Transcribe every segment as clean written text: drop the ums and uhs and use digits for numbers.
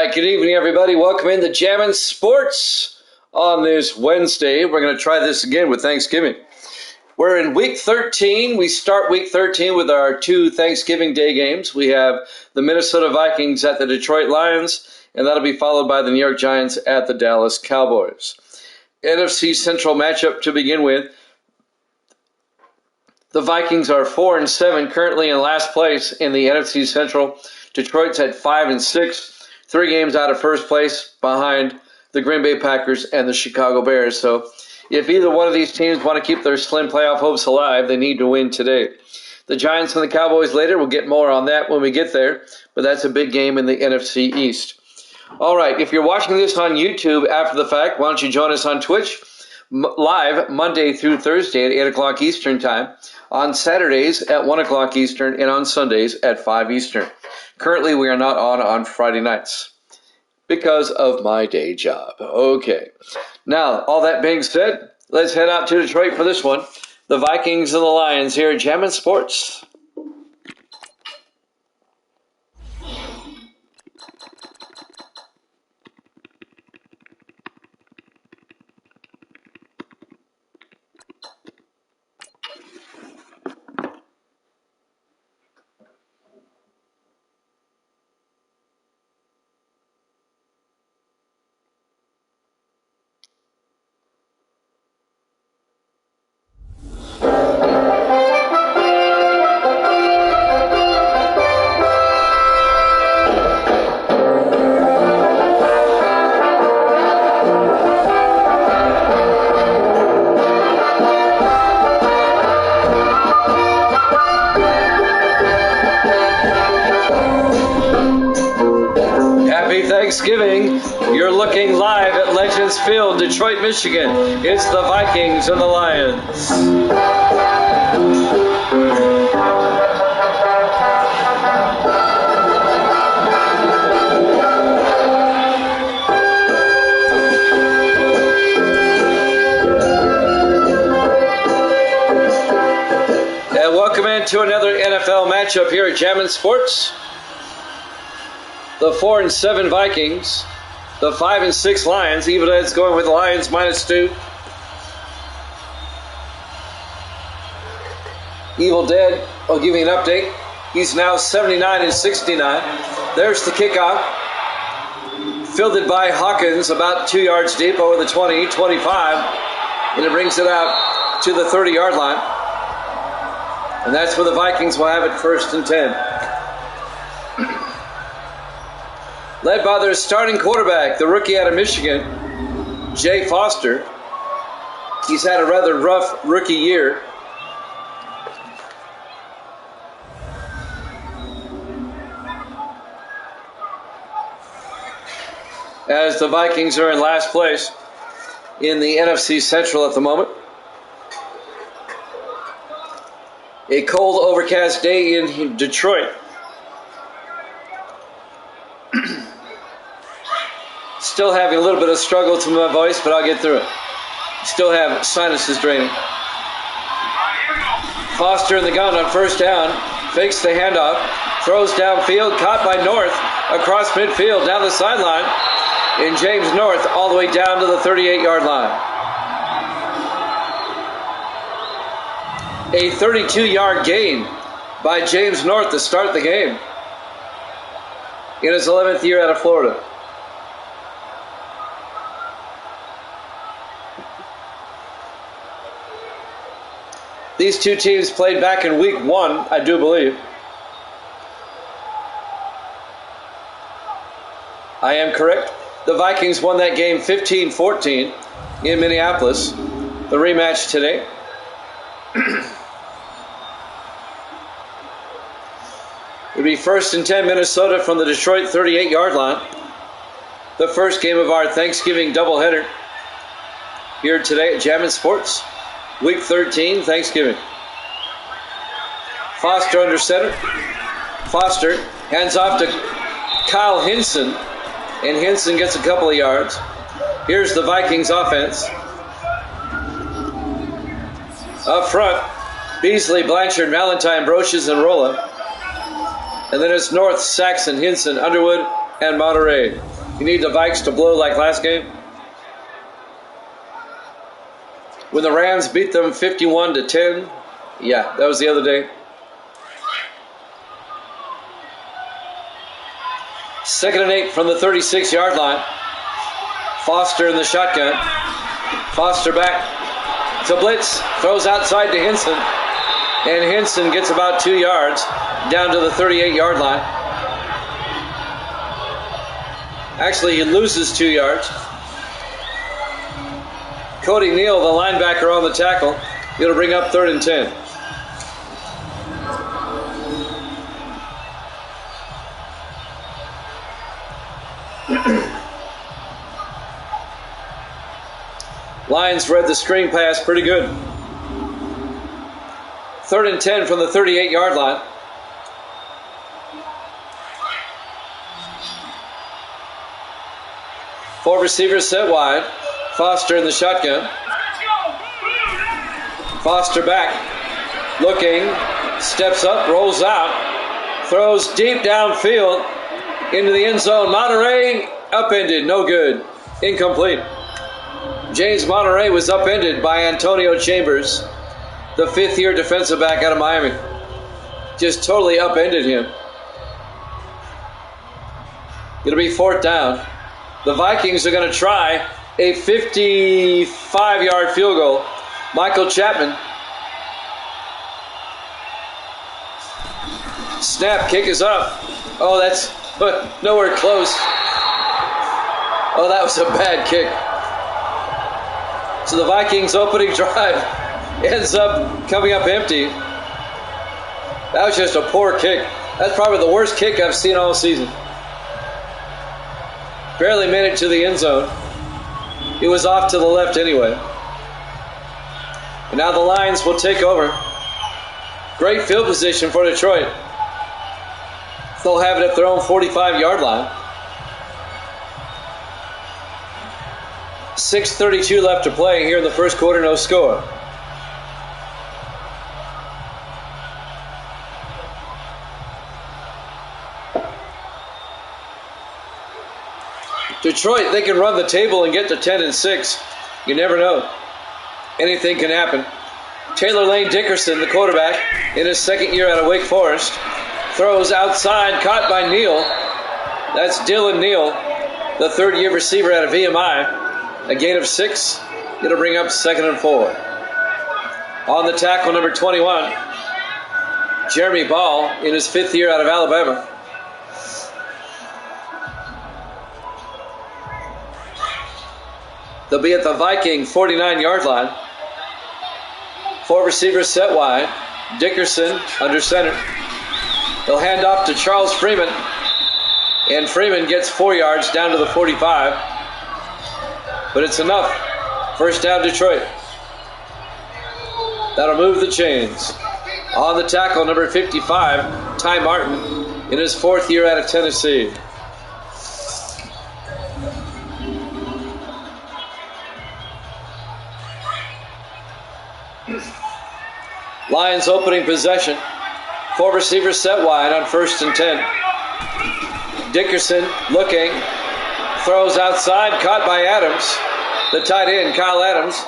right, good evening, everybody. Welcome into Jammin' Sports on this Wednesday. We're going to try this again with Thanksgiving. We're in Week 13. We start Week 13 with our two Thanksgiving Day games. We have the Minnesota Vikings at the Detroit Lions, and that'll be followed by the New York Giants at the Dallas Cowboys. NFC Central matchup to begin with. The Vikings are 4-7, currently in last place in the NFC Central. Detroit's at 5-6, 3 games out of first place behind the Green Bay Packers and the Chicago Bears. So if either one of these teams want to keep their slim playoff hopes alive, they need to win today. The Giants and the Cowboys later. We'll get more on that when we get there, but that's a big game in the NFC East. All right, if you're watching this on YouTube after the fact, why don't you join us on Twitch live Monday through Thursday at 8 o'clock Eastern Time, on Saturdays at 1 o'clock Eastern, and on Sundays at 5 Eastern. Currently, we are not on Friday nights because of my day job. Okay. Now, all that being said, let's head out to Detroit for this one. The Vikings and the Lions here at Jammin' Sports. Thanksgiving. You're looking live at Legends Field, Detroit, Michigan. It's the Vikings and the Lions. And welcome into another NFL matchup here at Jammin' Sports. The 4-7 Vikings, the 5-6 Lions. Evil Ed's going with the Lions -2. Evil Dead, I'll give you an update. He's now 79-69. There's the kickoff. Fielded by Hawkins, about 2 yards deep over the 20, 25. And it brings it out to the 30-yard line. And that's where the Vikings will have it 1st and 10. Led by their starting quarterback, the rookie out of Michigan, Jay Foster. He's had a rather rough rookie year. As the Vikings are in last place in the NFC Central at the moment. A cold, overcast day in Detroit. Still having a little bit of struggle to my voice, but I'll get through it. Still have sinuses draining. Foster in the gun on 1st down. Fakes the handoff. Throws downfield. Caught by North. Across midfield. Down the sideline. And James North all the way down to the 38-yard line. A 32-yard gain by James North to start the game. In his 11th year out of Florida. These two teams played back in week 1, I do believe. I am correct. The Vikings won that game 15-14 in Minneapolis. The rematch today. It'll be 1st and 10 Minnesota from the Detroit 38-yard line. The first game of our Thanksgiving doubleheader here today at Jammin' Sports. Week 13, Thanksgiving. Foster under center. Foster hands off to Kyle Hinson, and Hinson gets a couple of yards. Here's the Vikings offense. Up front, Beasley, Blanchard, Valentine, Broches, and Rolla. And then it's North, Saxon, Hinson, Underwood, and Monterey. You need the Vikes to blow like last game? When the Rams beat them 51-10, yeah, that was the other day. 2nd and 8 from the 36-yard line. Foster in the shotgun. Foster back to blitz. Throws outside to Hinson. And Henson gets about 2 yards down to the 38-yard line. Actually, he loses 2 yards. Cody Neal, the linebacker, on the tackle. It'll bring up 3rd and 10. Lions read the screen pass pretty good. 3rd and 10 from the 38-yard line. Four receivers set wide. Foster in the shotgun. Foster back. Looking. Steps up. Rolls out. Throws deep downfield into the end zone. Monterey upended. No good. Incomplete. James Monterey was upended by Antonio Chambers, the 5th-year defensive back out of Miami. Just totally upended him. It'll be 4th down. The Vikings are going to try a 55-yard field goal. Michael Chapman. Snap, kick is up. Oh, that's nowhere close. Oh, that was a bad kick. So the Vikings' opening drive ends up coming up empty. That was just a poor kick. That's probably the worst kick I've seen all season. Barely made it to the end zone. It was off to the left anyway. And now the Lions will take over. Great field position for Detroit. They'll have it at their own 45-yard line. 6:32 left to play here in the first quarter, no score. Detroit, they can run the table and get to 10-6. You never know. Anything can happen. Taylor Lane Dickerson, the quarterback, in his 2nd year out of Wake Forest, throws outside, caught by Neal. That's Dylan Neal, the 3rd-year receiver out of VMI. A gain of 6. It'll bring up 2nd and 4. On the tackle, number 21, Jeremy Ball, in his 5th year out of Alabama. They'll be at the Viking 49-yard line. 4 receivers set wide. Dickerson under center. They'll hand off to Charles Freeman. And Freeman gets 4 yards down to the 45. But it's enough. First down, Detroit. That'll move the chains. On the tackle, number 55, Ty Martin, in his 4th year out of Tennessee. Lions opening possession. 4 receivers set wide on 1st and 10. Dickerson looking. Throws outside, caught by Adams. The tight end, Kyle Adams,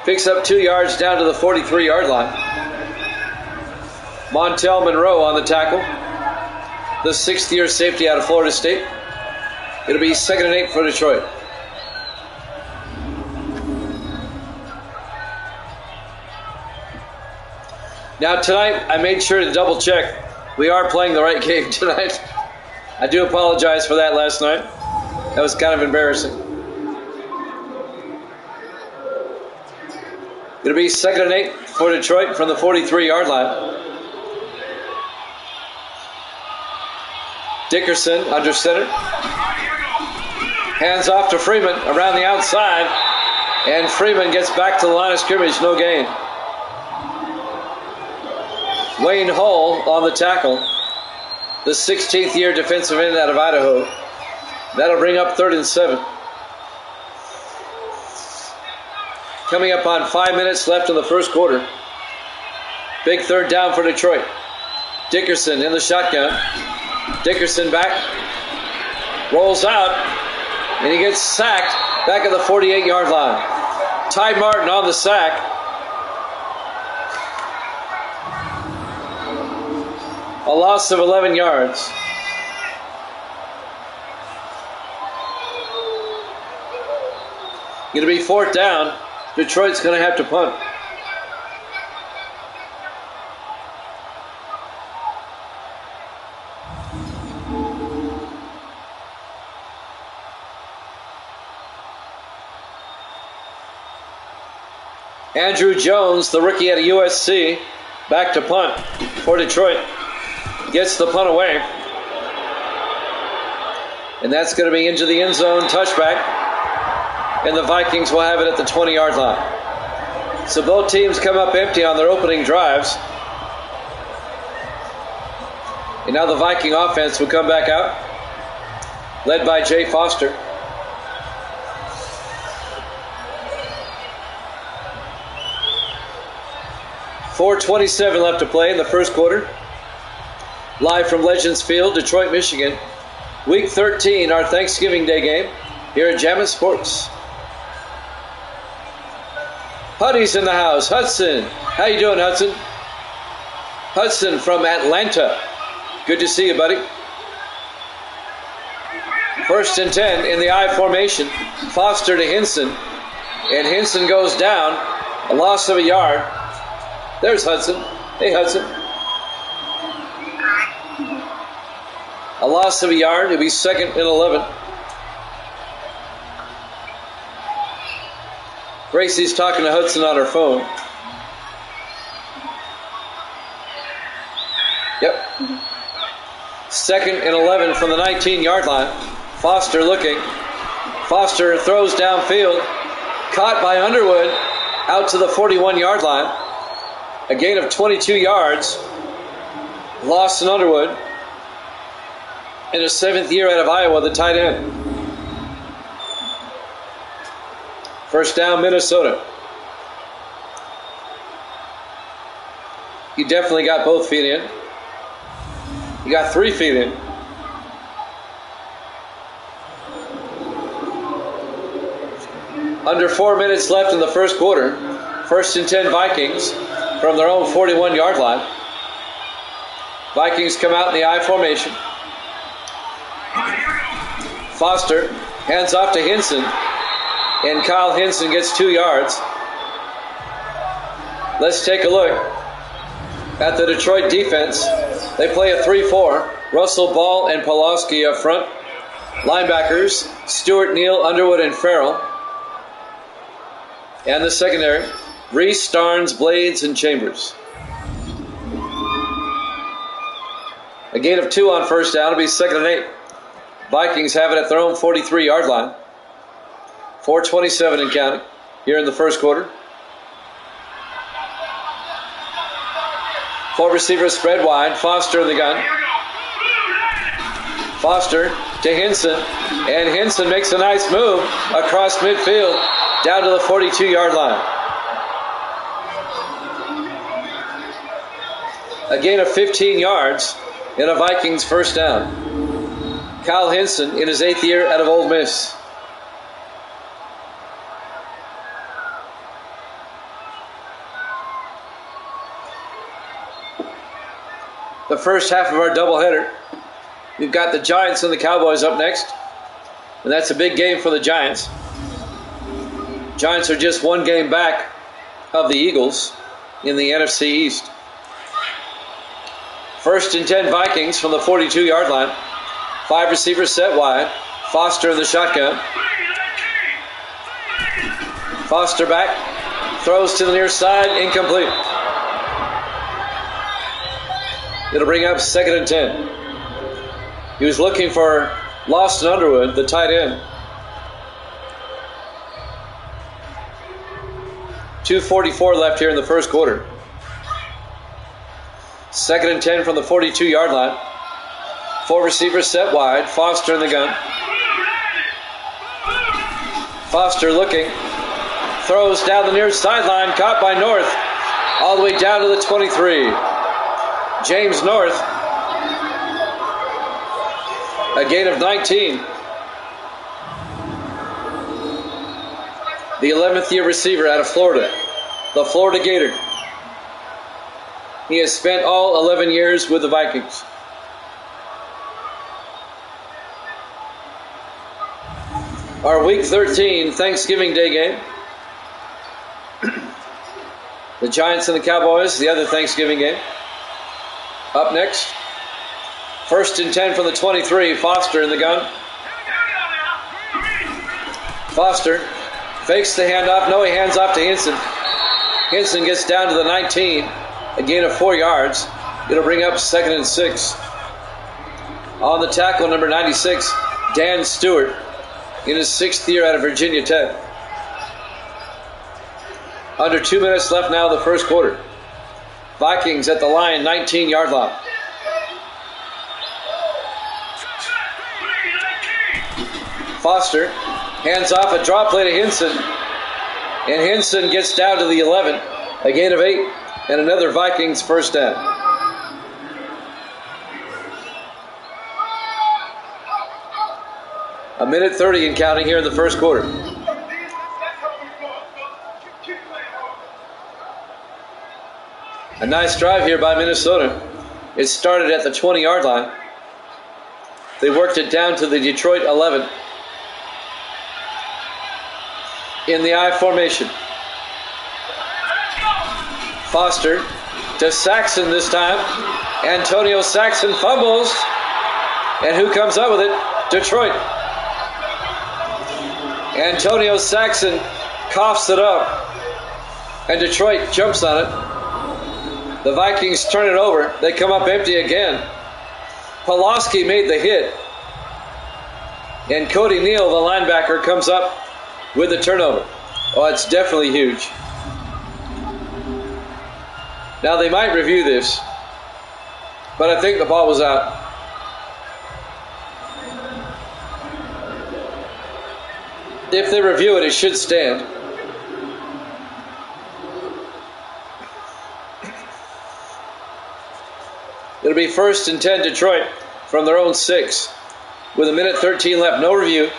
picks up 2 yards down to the 43-yard line. Montel Monroe on the tackle. The 6th-year safety out of Florida State. It'll be 2nd and 8 for Detroit. Now tonight, I made sure to double check. We are playing the right game tonight. I do apologize for that last night. That was kind of embarrassing. It'll be 2nd and 8 for Detroit from the 43-yard line. Dickerson under center. Hands off to Freeman around the outside. And Freeman gets back to the line of scrimmage, no gain. Wayne Hull on the tackle. The 16th year defensive end out of Idaho. That'll bring up 3rd and 7. Coming up on 5 minutes left in the first quarter. Big 3rd down for Detroit. Dickerson in the shotgun. Dickerson back. Rolls out. And he gets sacked back at the 48-yard line. Ty Martin on the sack. A loss of 11 yards. Going to be 4th down. Detroit's going to have to punt. Andrew Jones, the rookie out of USC, back to punt for Detroit. Gets the punt away. And that's going to be into the end zone touchback. And the Vikings will have it at the 20-yard line. So both teams come up empty on their opening drives. And now the Viking offense will come back out, led by Jay Foster. .4:27 left to play in the first quarter. Live from Legends Field, Detroit, Michigan. Week 13, our Thanksgiving Day game here at Jammin' Sports. Huddy's in the house. Hudson. How you doing, Hudson? Hudson from Atlanta. Good to see you, buddy. 1st and 10 in the I formation. Foster to Hinson. And Hinson goes down. A loss of a yard. There's Hudson. Hey, Hudson. A loss of a yard. It'll be 2nd and 11. Gracie's talking to Hudson on her phone. Yep. 2nd and 11 from the 19-yard line. Foster looking. Foster throws downfield. Caught by Underwood out to the 41-yard line. A gain of 22 yards. Lost in Underwood. In his 7th year out of Iowa, the tight end. First down, Minnesota. He definitely got both feet in. He got 3 feet in. Under 4 minutes left in the first quarter. 1st and 10 Vikings from their own 41-yard line. Vikings come out in the I formation. Foster hands off to Hinson. And Kyle Hinson gets 2 yards. Let's take a look at the Detroit defense. They play a 3-4. Russell, Ball, and Pawlowski up front. Linebackers, Stewart, Neal, Underwood, and Farrell. And the secondary, Reese, Starnes, Blades, and Chambers. A gain of 2 on first down. It'll be 2nd and 8. Vikings have it at their own 43-yard line. 4:27 and counting here in the first quarter. 4 receivers spread wide. Foster in the gun. Foster to Hinson. And Hinson makes a nice move across midfield down to the 42-yard line. A gain of 15 yards and a Vikings first down. Kyle Hinson in his 8th year out of Ole Miss. The first half of our doubleheader. We've got the Giants and the Cowboys up next. And that's a big game for the Giants. Giants are just 1 game back of the Eagles in the NFC East. 1st and 10 Vikings from the 42-yard line. 5 receivers set wide. Foster in the shotgun. Foster back. Throws to the near side. Incomplete. It'll bring up 2nd and 10. He was looking for Lawson Underwood, the tight end. 2:44 left here in the first quarter. 2nd and 10 from the 42-yard line. 4 receivers set wide. Foster in the gun. Foster looking. Throws down the near sideline. Caught by North. All the way down to the 23. James North. A gain of 19. The 11th year receiver out of Florida. The Florida Gator. He has spent all 11 years with the Vikings. Our Week 13 Thanksgiving Day game. The Giants and the Cowboys, the other Thanksgiving game. Up next. 1st and 10 from the 23. Foster in the gun. Foster fakes the handoff. No, he hands off to Hinson. Hinson gets down to the 19, a gain of 4 yards. It'll bring up 2nd and 6. On the tackle, number 96, Dan Stewart, in his 6th year out of Virginia Tech. Under 2 minutes left now in the first quarter. Vikings at the line, 19-yard line. Foster hands off a draw play to Hinson. And Hinson gets down to the 11, a gain of 8, and another Vikings first down. A minute 30 and counting here in the first quarter. A nice drive here by Minnesota. It started at the 20-yard line. They worked it down to the Detroit 11. In the I formation. Foster to Saxon this time. Antonio Saxon fumbles. And who comes up with it? Detroit. Antonio Saxon coughs it up. And Detroit jumps on it. The Vikings turn it over. They come up empty again. Pulaski made the hit. And Cody Neal, the linebacker, comes up with the turnover. Oh, it's definitely huge. Now they might review this, but I think the ball was out. If they review it, it should stand. It'll be 1st and 10 Detroit from their own 6 with a minute 13 left. No review.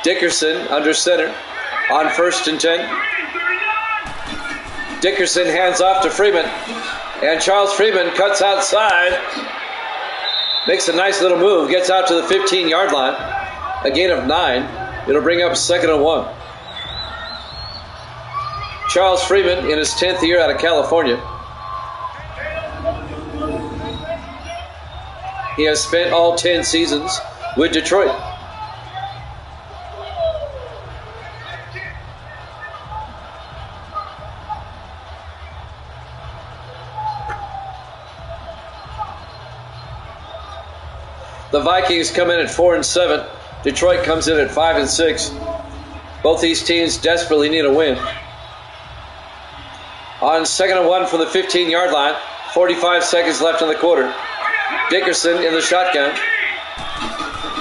Dickerson under center on 1st and 10. Dickerson hands off to Freeman. And Charles Freeman cuts outside. Makes a nice little move. Gets out to the 15-yard line. A gain of 9. It'll bring up 2nd and 1. Charles Freeman in his 10th year out of California. He has spent all 10 seasons with Detroit. The Vikings come in at 4 and 7. Detroit comes in at 5 and 6. Both these teams desperately need a win. On 2nd and 1 from the 15-yard line, 45 seconds left in the quarter. Dickerson in the shotgun.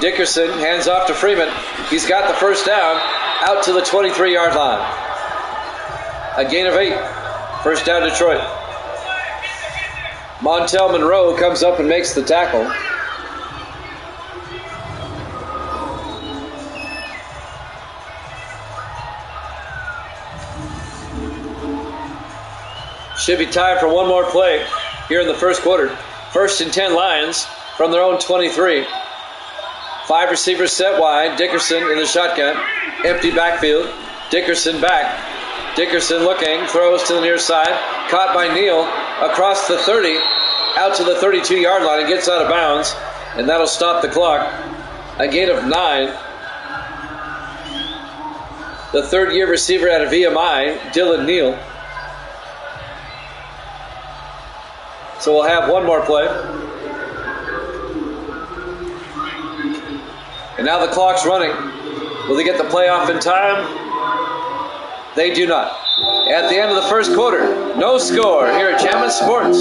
Dickerson hands off to Freeman. He's got the first down out to the 23-yard line. A gain of 8. First down Detroit. Montel Monroe comes up and makes the tackle. Should be time for one more play here in the first quarter. 1st and 10 Lions from their own 23. 5 receivers set wide. Dickerson in the shotgun. Empty backfield. Dickerson back. Dickerson looking. Throws to the near side. Caught by Neal across the 30. Out to the 32-yard line and gets out of bounds. And that'll stop the clock. A gain of 9. The 3rd-year receiver out of VMI, Dylan Neal. So we'll have one more play. And now the clock's running. Will they get the play off in time? They do not. At the end of the first quarter, no score here at Jammin' Sports.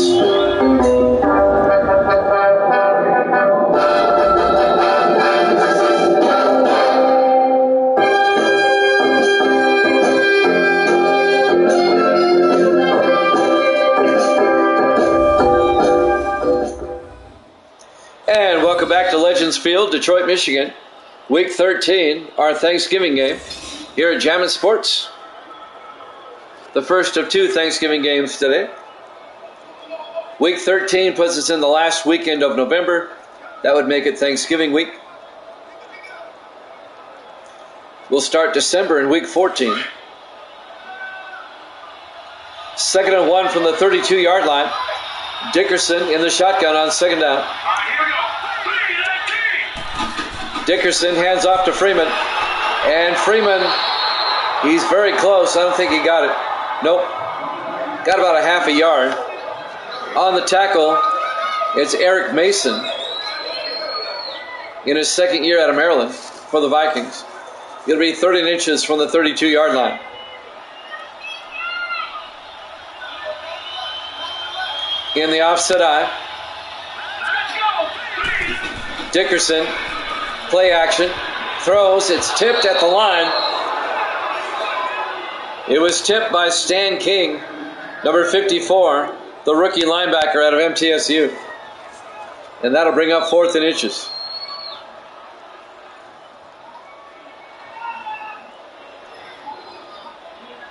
And welcome back to Legends Field, Detroit, Michigan. Week 13, our Thanksgiving game here at Jammin' Sports. The first of 2 Thanksgiving games today. Week 13 puts us in the last weekend of November. That would make it Thanksgiving week. We'll start December in week 14. 2nd and 1 from the 32-yard line. Dickerson in the shotgun on 2nd down. Dickerson hands off to Freeman. And Freeman He's very close. I don't think he got it. Nope. Got about a half a yard. On the tackle, it's Eric Mason in his second year out of Maryland for the Vikings. It'll be 13 inches from the 32-yard line. In the offset eye, Dickerson, play action, throws, it's tipped at the line. It was tipped by Stan King, number 54, the rookie linebacker out of MTSU. And that'll bring up 4th and inches.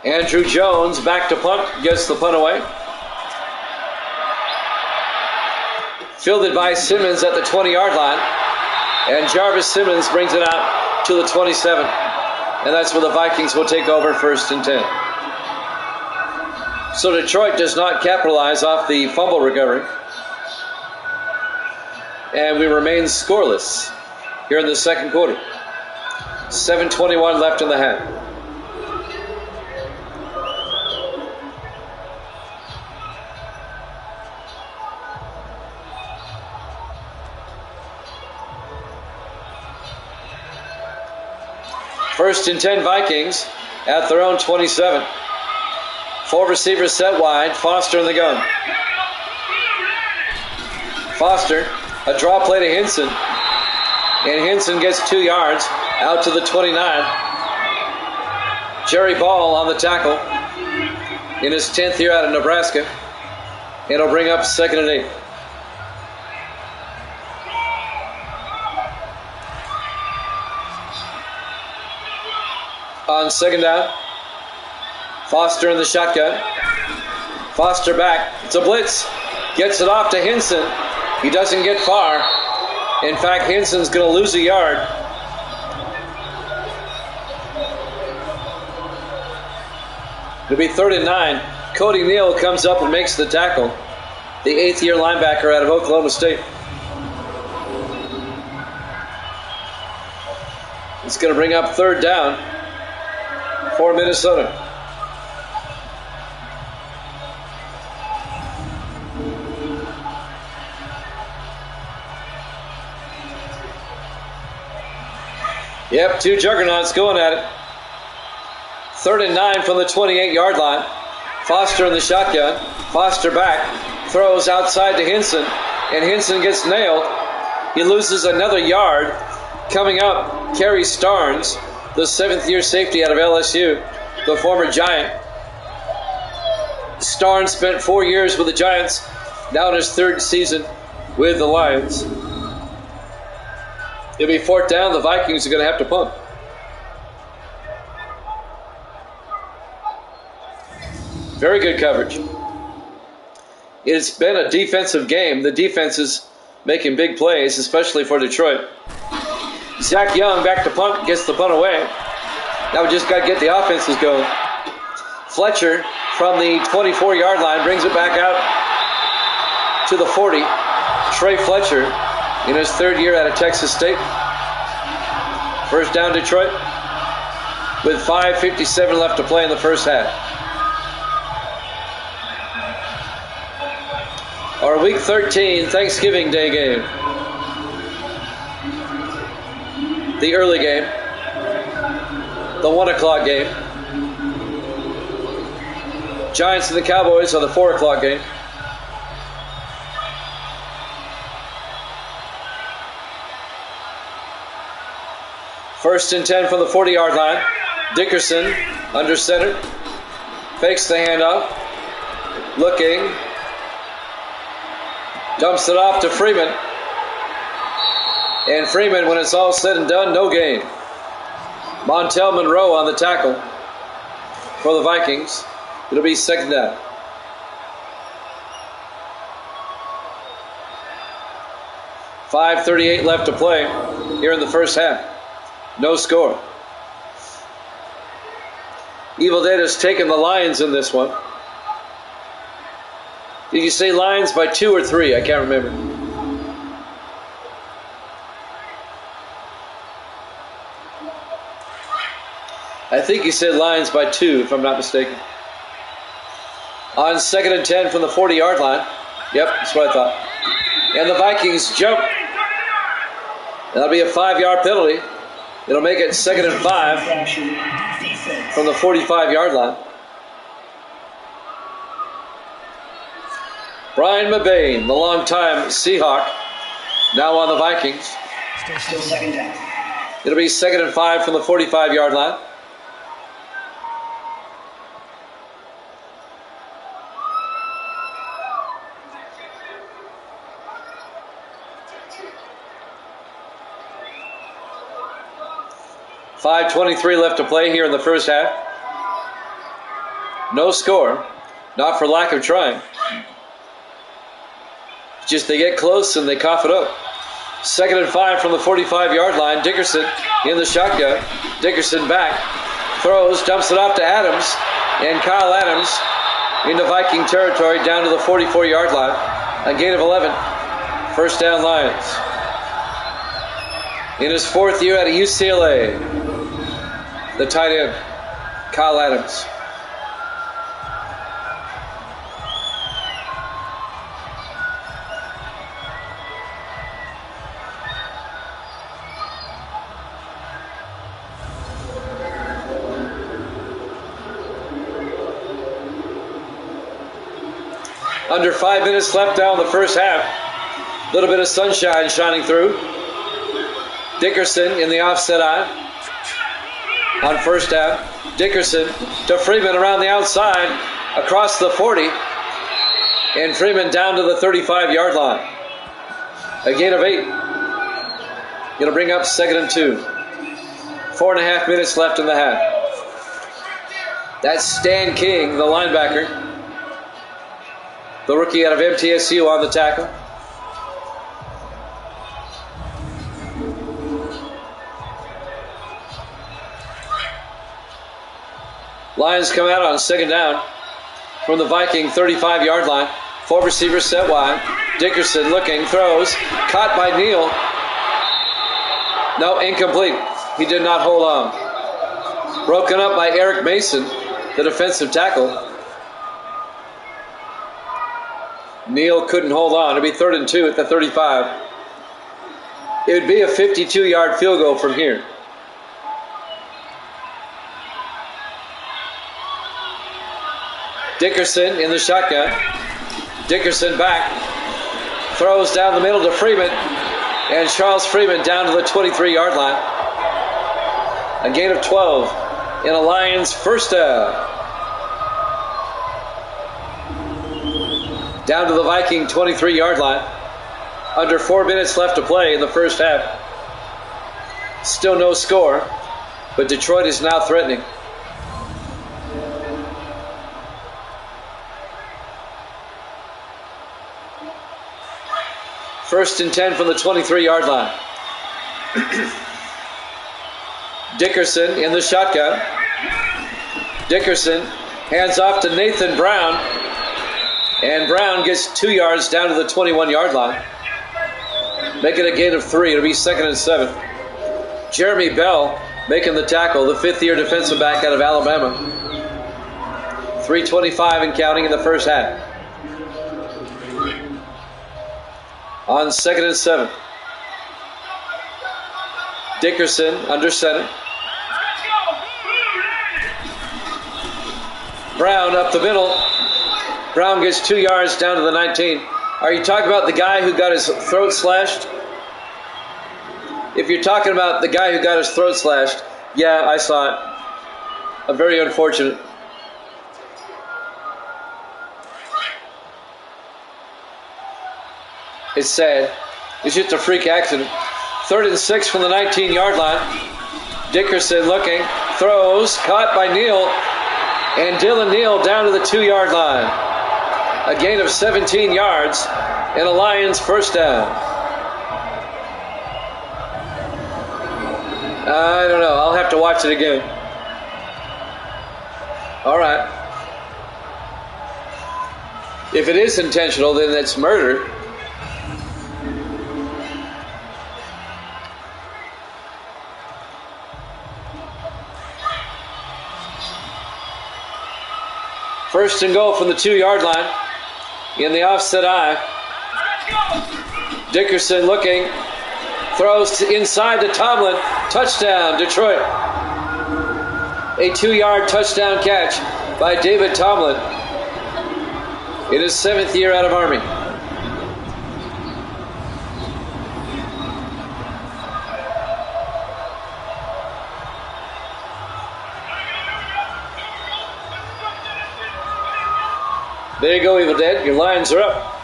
Andrew Jones back to punt, gets the punt away. Fielded by Simmons at the 20-yard line. And Jarvis Simmons brings it out to the 27. And that's where the Vikings will take over 1st and 10. So Detroit does not capitalize off the fumble recovery. And we remain scoreless here in the second quarter. 7:21 left in the half. First and 10 Vikings at their own 27. 4 receivers set wide. Foster in the gun. Foster, a draw play to Hinson. And Hinson gets 2 yards out to the 29. Jerry Ball on the tackle in his 10th year out of Nebraska. And it'll bring up 2nd and 8. On 2nd down, Foster in the shotgun. Foster back. It's a blitz. Gets it off to Hinson. He doesn't get far. In fact, Hinson's going to lose a yard. It'll be 3rd and 9. Cody Neal comes up and makes the tackle. The 8th-year linebacker out of Oklahoma State. It's going to bring up 3rd down for Minnesota. Yep, 2 juggernauts going at it. 3rd and 9 from the 28-yard line. Foster in the shotgun. Foster back. Throws outside to Hinson. And Hinson gets nailed. He loses another yard. Coming up, Kerry Starnes, the 7th-year safety out of LSU, the former Giant. Starnes spent 4 years with the Giants, now in his 3rd season with the Lions. It'll be 4th down. The Vikings are going to have to punt. Very good coverage. It's been a defensive game. The defense is making big plays, especially for Detroit. Zach Young back to punt, gets the punt away. Now we just got to get the offenses going. Fletcher from the 24-yard line brings it back out to the 40. Trey Fletcher in his 3rd year out of Texas State. 1st down Detroit with 5:57 left to play in the first half. Our Week 13 Thanksgiving Day game. The early game. The 1 o'clock game. Giants and the Cowboys are the 4 o'clock game. First and 10 from the 40-yard line. Dickerson under center. Fakes the handoff. Looking. Dumps it off to Freeman. And Freeman, when it's all said and done, no gain. Montel Monroe on the tackle for the Vikings. It'll be 2nd down. .538 left to play here in the first half. No score. Evil Dead has taken the Lions in this one. Did you say Lions by 2 or 3? I can't remember. I think he said Lions by 2, if I'm not mistaken. On 2nd and 10 from the 40-yard line. Yep, that's what I thought. And the Vikings jump. That'll be a 5-yard penalty. It'll make it 2nd and 5 from the 45-yard line. Brian Mabane, the longtime Seahawk, now on the Vikings. Still second down. It'll be 2nd and 5 from the 45-yard line. .5:23 left to play here in the first half. No score, not for lack of trying. Just they get close and they cough it up. 2nd and 5 from the 45-yard line. Dickerson in the shotgun. Dickerson back. Throws, dumps it off to Adams. And Kyle Adams into Viking territory down to the 44-yard line. A gain of 11. First down Lions. In his 4th year at UCLA, the tight end, Kyle Adams. Under 5 minutes left down the first half. A little bit of sunshine shining through. Dickerson in the offset eye on first down. Dickerson to Freeman around the outside across the 40. And Freeman down to the 35-yard line. A gain of 8. Going to bring up 2nd and 2. 4.5 minutes left in the half. That's Stan King, the linebacker. The rookie out of MTSU on the tackle. Lions come out on 2nd down from the Viking 35-yard line. 4 receivers set wide. Dickerson looking, throws, caught by Neal. No, incomplete. He did not hold on. Broken up by Eric Mason, the defensive tackle. Neal couldn't hold on. It'd be 3rd and 2 at the 35. It would be a 52-yard field goal from here. Dickerson in the shotgun. Dickerson back. Throws down the middle to Freeman. And Charles Freeman down to the 23-yard line. A gain of 12 in a Lions first down. Down to the Viking 23-yard line. Under 4 minutes left to play in the first half. Still no score, but Detroit is now threatening. First and 10 from the 23-yard line. Dickerson in the shotgun. Dickerson hands off to Nathan Brown. And Brown gets 2 yards down to the 21-yard line. Make it a gain of 3. It'll be 2nd and 7. Jeremy Bell making the tackle, the 5th-year defensive back out of Alabama. 3:25 and counting in the first half. On 2nd and 7. Dickerson under center. Brown up the middle. Brown gets 2 yards down to the 19. Are you talking about the guy who got his throat slashed? If you're talking about the guy who got his throat slashed, yeah, I saw it. A very unfortunate. It's sad. It's just a freak accident. 3rd and 6 from the 19-yard line. Dickerson looking, throws, caught by Neal, and Dylan Neal down to the 2-yard line. A gain of 17 yards and a Lions first down. I don't know. I'll have to watch it again. All right. If it is intentional, then it's murder. First and goal from the 2-yard line in the offset eye. Dickerson looking, throws inside to Tomlin. Touchdown, Detroit. A 2-yard touchdown catch by David Tomlin in his 7th year out of Army. There you go, Evil Dead. Your Lions are up.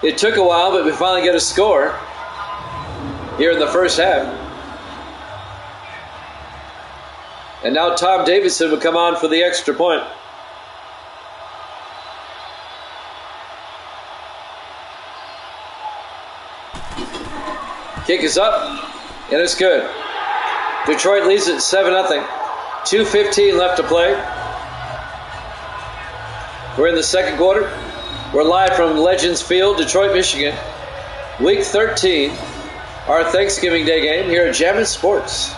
It took a while, but we finally get a score here in the first half. And now Tom Davidson will come on for the extra point. Kick is up, and it's good. Detroit leads it 7-0. 2:15 left to play. We're in the second quarter. We're live from Legends Field, Detroit, Michigan. Week 13, our Thanksgiving Day game here at Jammin' Sports.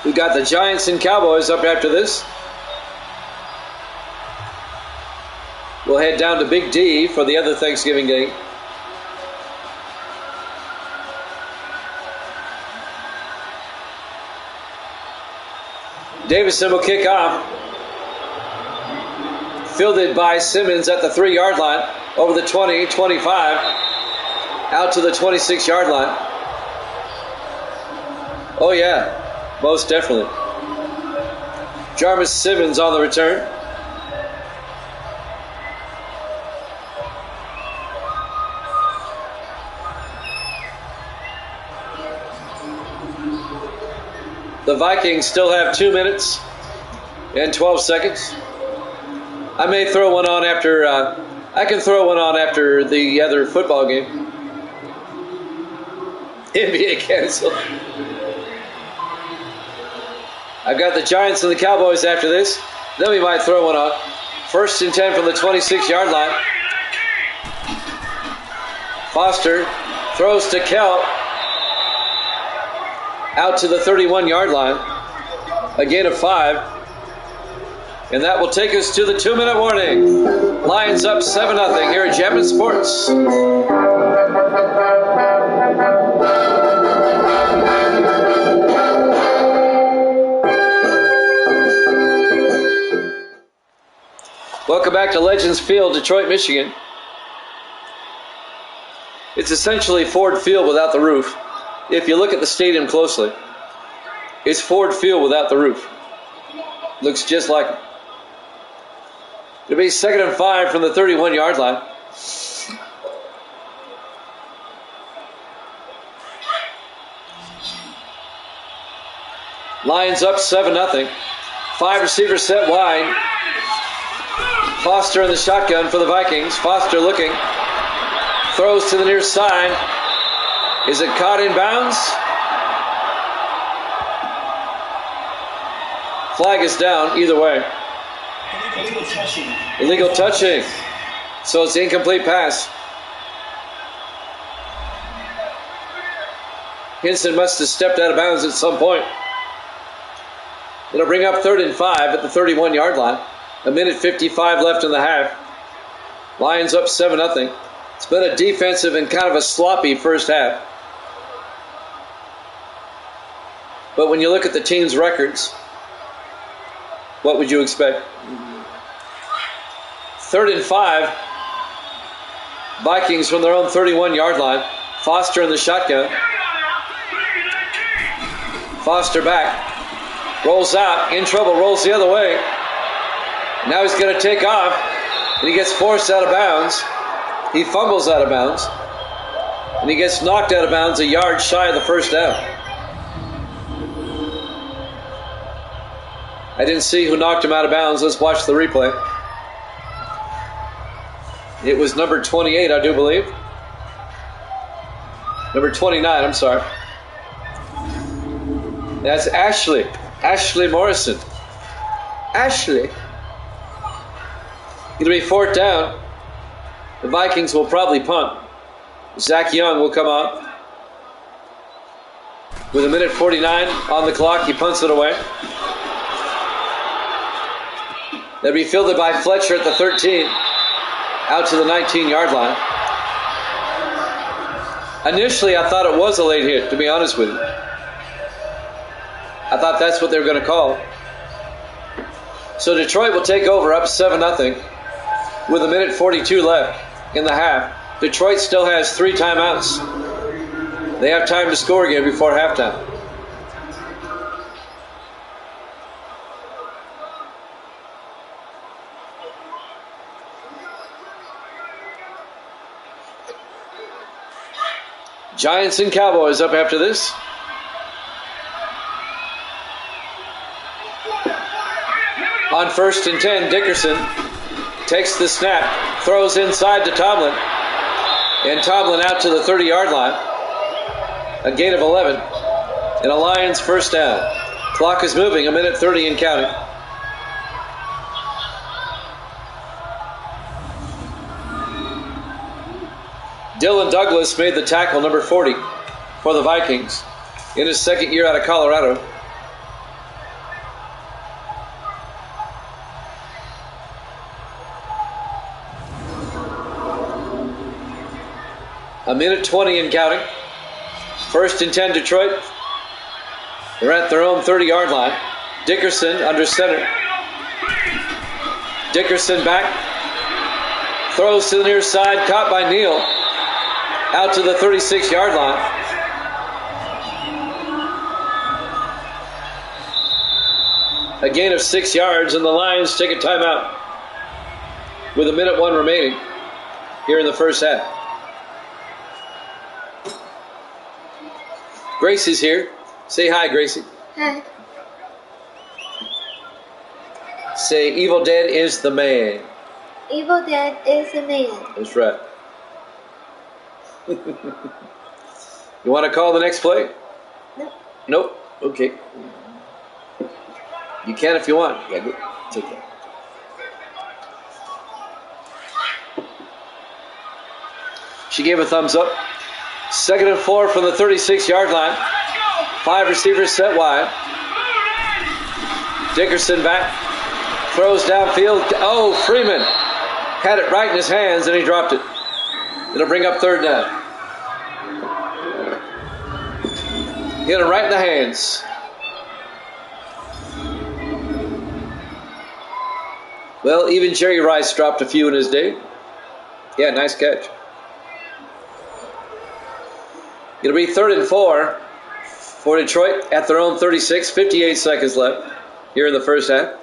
We got the Giants and Cowboys up after this. We'll head down to Big D for the other Thanksgiving game. Davison will kick off. Fielded by Simmons at the 3-yard line. Over the 20, 25. Out to the 26-yard line. Oh yeah, most definitely. Jarvis Simmons on the return. The Vikings still have 2 minutes and 12 seconds. I may throw one on after, I can throw one on after the other football game. NBA canceled. I've got the Giants and the Cowboys after this. Then we might throw one on. 1st and 10 from the 26-yard line. Foster throws to Kell. Out to the 31-yard line. A gain of 5. And that will take us to the 2-minute warning. Lions up 7-0 here at Jammin' Sports. Welcome back to Legends Field, Detroit, Michigan. It's essentially Ford Field without the roof. If you look at the stadium closely, it's Ford Field without the roof. Looks just like it. It'll be 2nd and 5 from the 31-yard line. Lions up 7-0. 5 receivers set wide. Foster in the shotgun for the Vikings. Foster looking. Throws to the near side. Is it caught in bounds? Flag is down either way. Illegal touching. So it's an incomplete pass. Hinson must have stepped out of bounds at some point. It'll bring up 3rd and 5 at the 31-yard line. 1:55 left in the half. Lions up 7-0. It's been a defensive and kind of a sloppy first half. But when you look at the team's records, what would you expect? 3rd and 5. Vikings from their own 31-yard line. Foster in the shotgun. Foster back. Rolls out. In trouble. Rolls the other way. Now he's going to take off. And he gets forced out of bounds. He fumbles out of bounds. And he gets knocked out of bounds a yard shy of the first down. I didn't see who knocked him out of bounds. Let's watch the replay. It was number 28, I do believe. Number 29, I'm sorry. That's Ashley Morrison. Ashley. It'll be 4th down. The Vikings will probably punt. Zach Young will come on. With 1:49 on the clock, he punts it away. That'll be fielded by Fletcher at the 13, out to the 19-yard line. Initially, I thought it was a late hit, to be honest with you. I thought that's what they were going to call. So Detroit will take over up 7-0 with 1:42 left in the half. Detroit still has 3 timeouts. They have time to score again before halftime. Giants and Cowboys up after this. On 1st and 10, Dickerson takes the snap, throws inside to Tomlin, and Tomlin out to the 30-yard line. A gain of 11, and a Lions first down. Clock is moving, 1:30 and counting. Dylan Douglas made the tackle, number 40, for the Vikings in his 2nd year out of Colorado. A 1:20 and counting. 1st and 10 Detroit. They're at their own 30-yard line. Dickerson under center. Dickerson back. Throws to the near side, caught by Neal. Out to the 36-yard line. A gain of 6 yards, and the Lions take a timeout with 1:01 remaining here in the first half. Gracie's here. Say hi, Gracie. Hi. Say, Evil Dead is the man. Evil Dead is the man. That's right. You want to call the next play? Nope. Nope. Okay. You can if you want. Yeah, go. Take that. She gave a thumbs up. 2nd and 4 from the 36-yard line. 5 receivers set wide. Dickerson back. Throws downfield. Oh, Freeman had it right in his hands and he dropped it. It'll bring up 3rd down. Hit him right in the hands. Well, even Jerry Rice dropped a few in his day. Yeah, nice catch. It'll be 3rd and 4 for Detroit at their own 36. 58 seconds left here in the first half.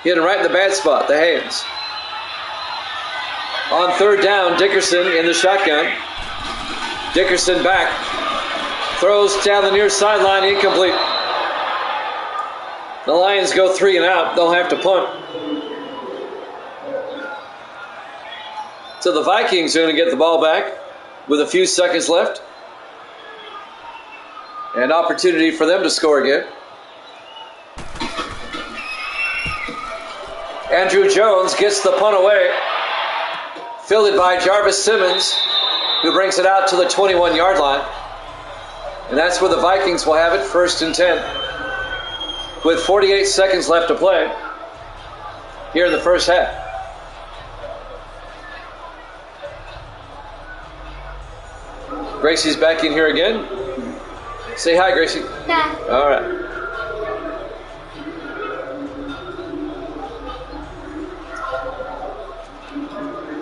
Hit him right in the bad spot, the hands. On 3rd down, Dickerson in the shotgun. Dickerson back. Throws down the near sideline, incomplete. The Lions go 3 and out. They'll have to punt. So the Vikings are going to get the ball back with a few seconds left. An opportunity for them to score again. Andrew Jones gets the punt away. Fielded by Jarvis Simmons, who brings it out to the 21-yard line. And that's where the Vikings will have it, 1st and 10. With 48 seconds left to play here in the first half. Gracie's back in here again. Say hi, Gracie. Hi. All right.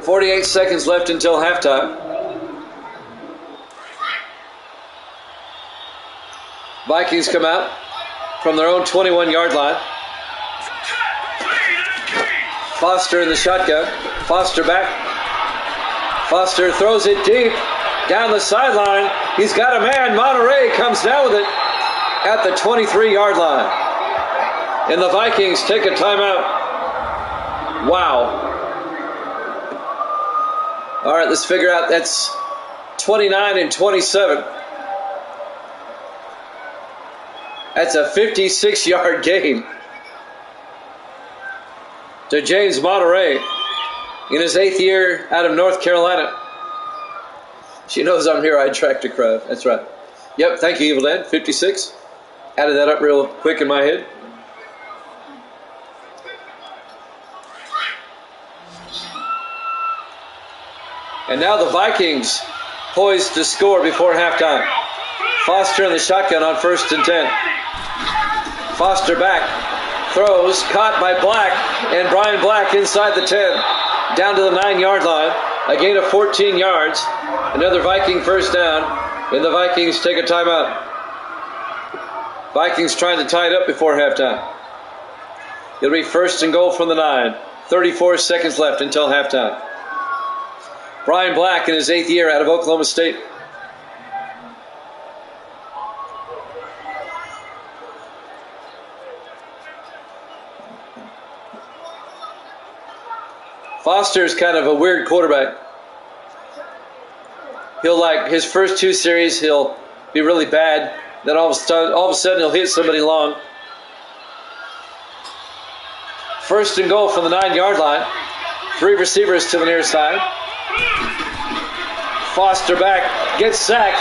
"48 seconds left until halftime. Vikings come out from their own 21-yard line. Foster in the shotgun. Foster back. Foster throws it deep down the sideline. He's got a man. Monterey comes down with it at the 23-yard line. And the Vikings take a timeout. Wow. All right, let's figure out. That's 29 and 27. That's a 56-yard gain to James Monterey in his 8th year out of North Carolina. She knows I'm here. I tracked a crowd. That's right. Yep, thank you, Evil Dad. 56. Added that up real quick in my head. And now the Vikings poised to score before halftime. Foster in the shotgun on 1st and 10. Foster back. Throws. Caught by Black. And Brian Black inside the 10. Down to the 9-yard line. A gain of 14 yards. Another Viking first down. And the Vikings take a timeout. Vikings trying to tie it up before halftime. It'll be 1st and goal from the 9. 34 seconds left until halftime. Brian Black in his 8th year out of Oklahoma State. Foster's kind of a weird quarterback. He'll his first 2 series, he'll be really bad. Then all of a sudden he'll hit somebody long. 1st and goal from the 9-yard line. 3 receivers to the near side. Foster back, gets sacked.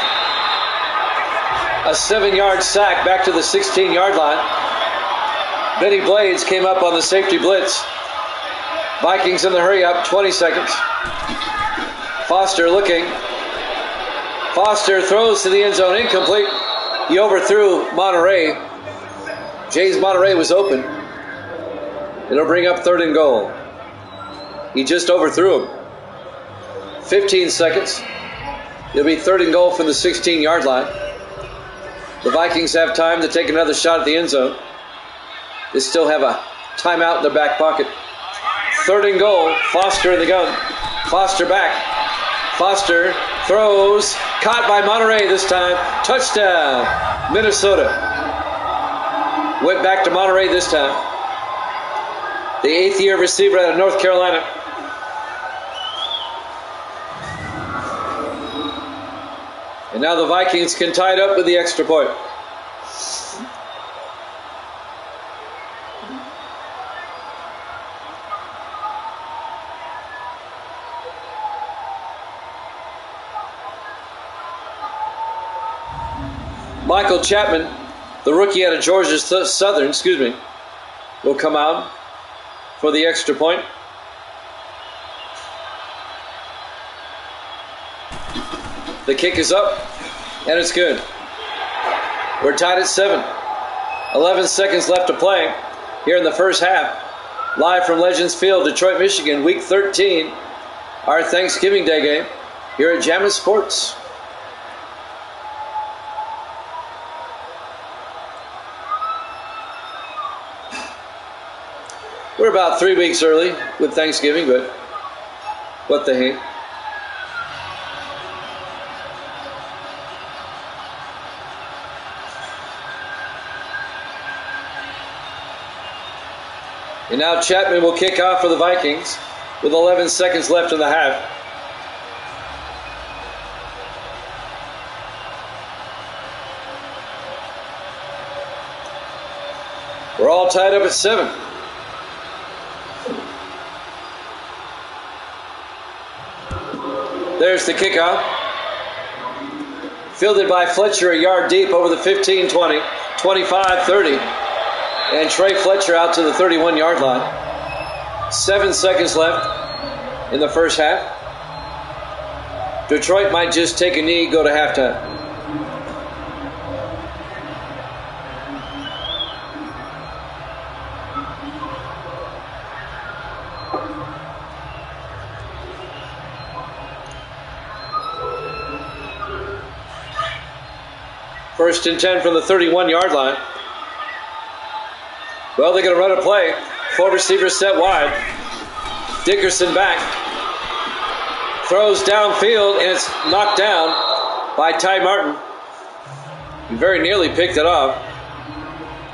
A 7-yard sack back to the 16-yard line. Benny Blades came up on the safety blitz. Vikings in the hurry up, 20 seconds. Foster looking. Foster throws to the end zone, incomplete. He overthrew Monterey. James Monterey was open. It'll bring up 3rd and goal. He just overthrew him. 15 seconds. It'll be 3rd and goal from the 16-yard line. The Vikings have time to take another shot at the end zone. They still have a timeout in their back pocket. 3rd and goal. Foster in the gun. Foster back. Foster throws. Caught by Monterey this time. Touchdown, Minnesota. Went back to Monterey this time. The 8th year receiver out of North Carolina. And now the Vikings can tie it up with the extra point. Michael Chapman, the rookie out of Georgia Southern, will come out for the extra point. The kick is up, and it's good. We're tied at 7. 11 seconds left to play here in the first half. Live from Legends Field, Detroit, Michigan, Week 13, our Thanksgiving Day game here at Jammin' Sports. We're about 3 weeks early with Thanksgiving, but what the heck. And now Chapman will kick off for the Vikings with 11 seconds left in the half. We're all tied up at 7. There's the kickoff. Fielded by Fletcher a yard deep over the 15-20, 25-30. And Trey Fletcher out to the 31-yard line. 7 seconds left in the first half. Detroit might just take a knee, go to halftime. First and 10 from the 31-yard line. Well, they're going to run a play. 4 receivers set wide. Dickerson back. Throws downfield, and it's knocked down by Ty Martin. He very nearly picked it off.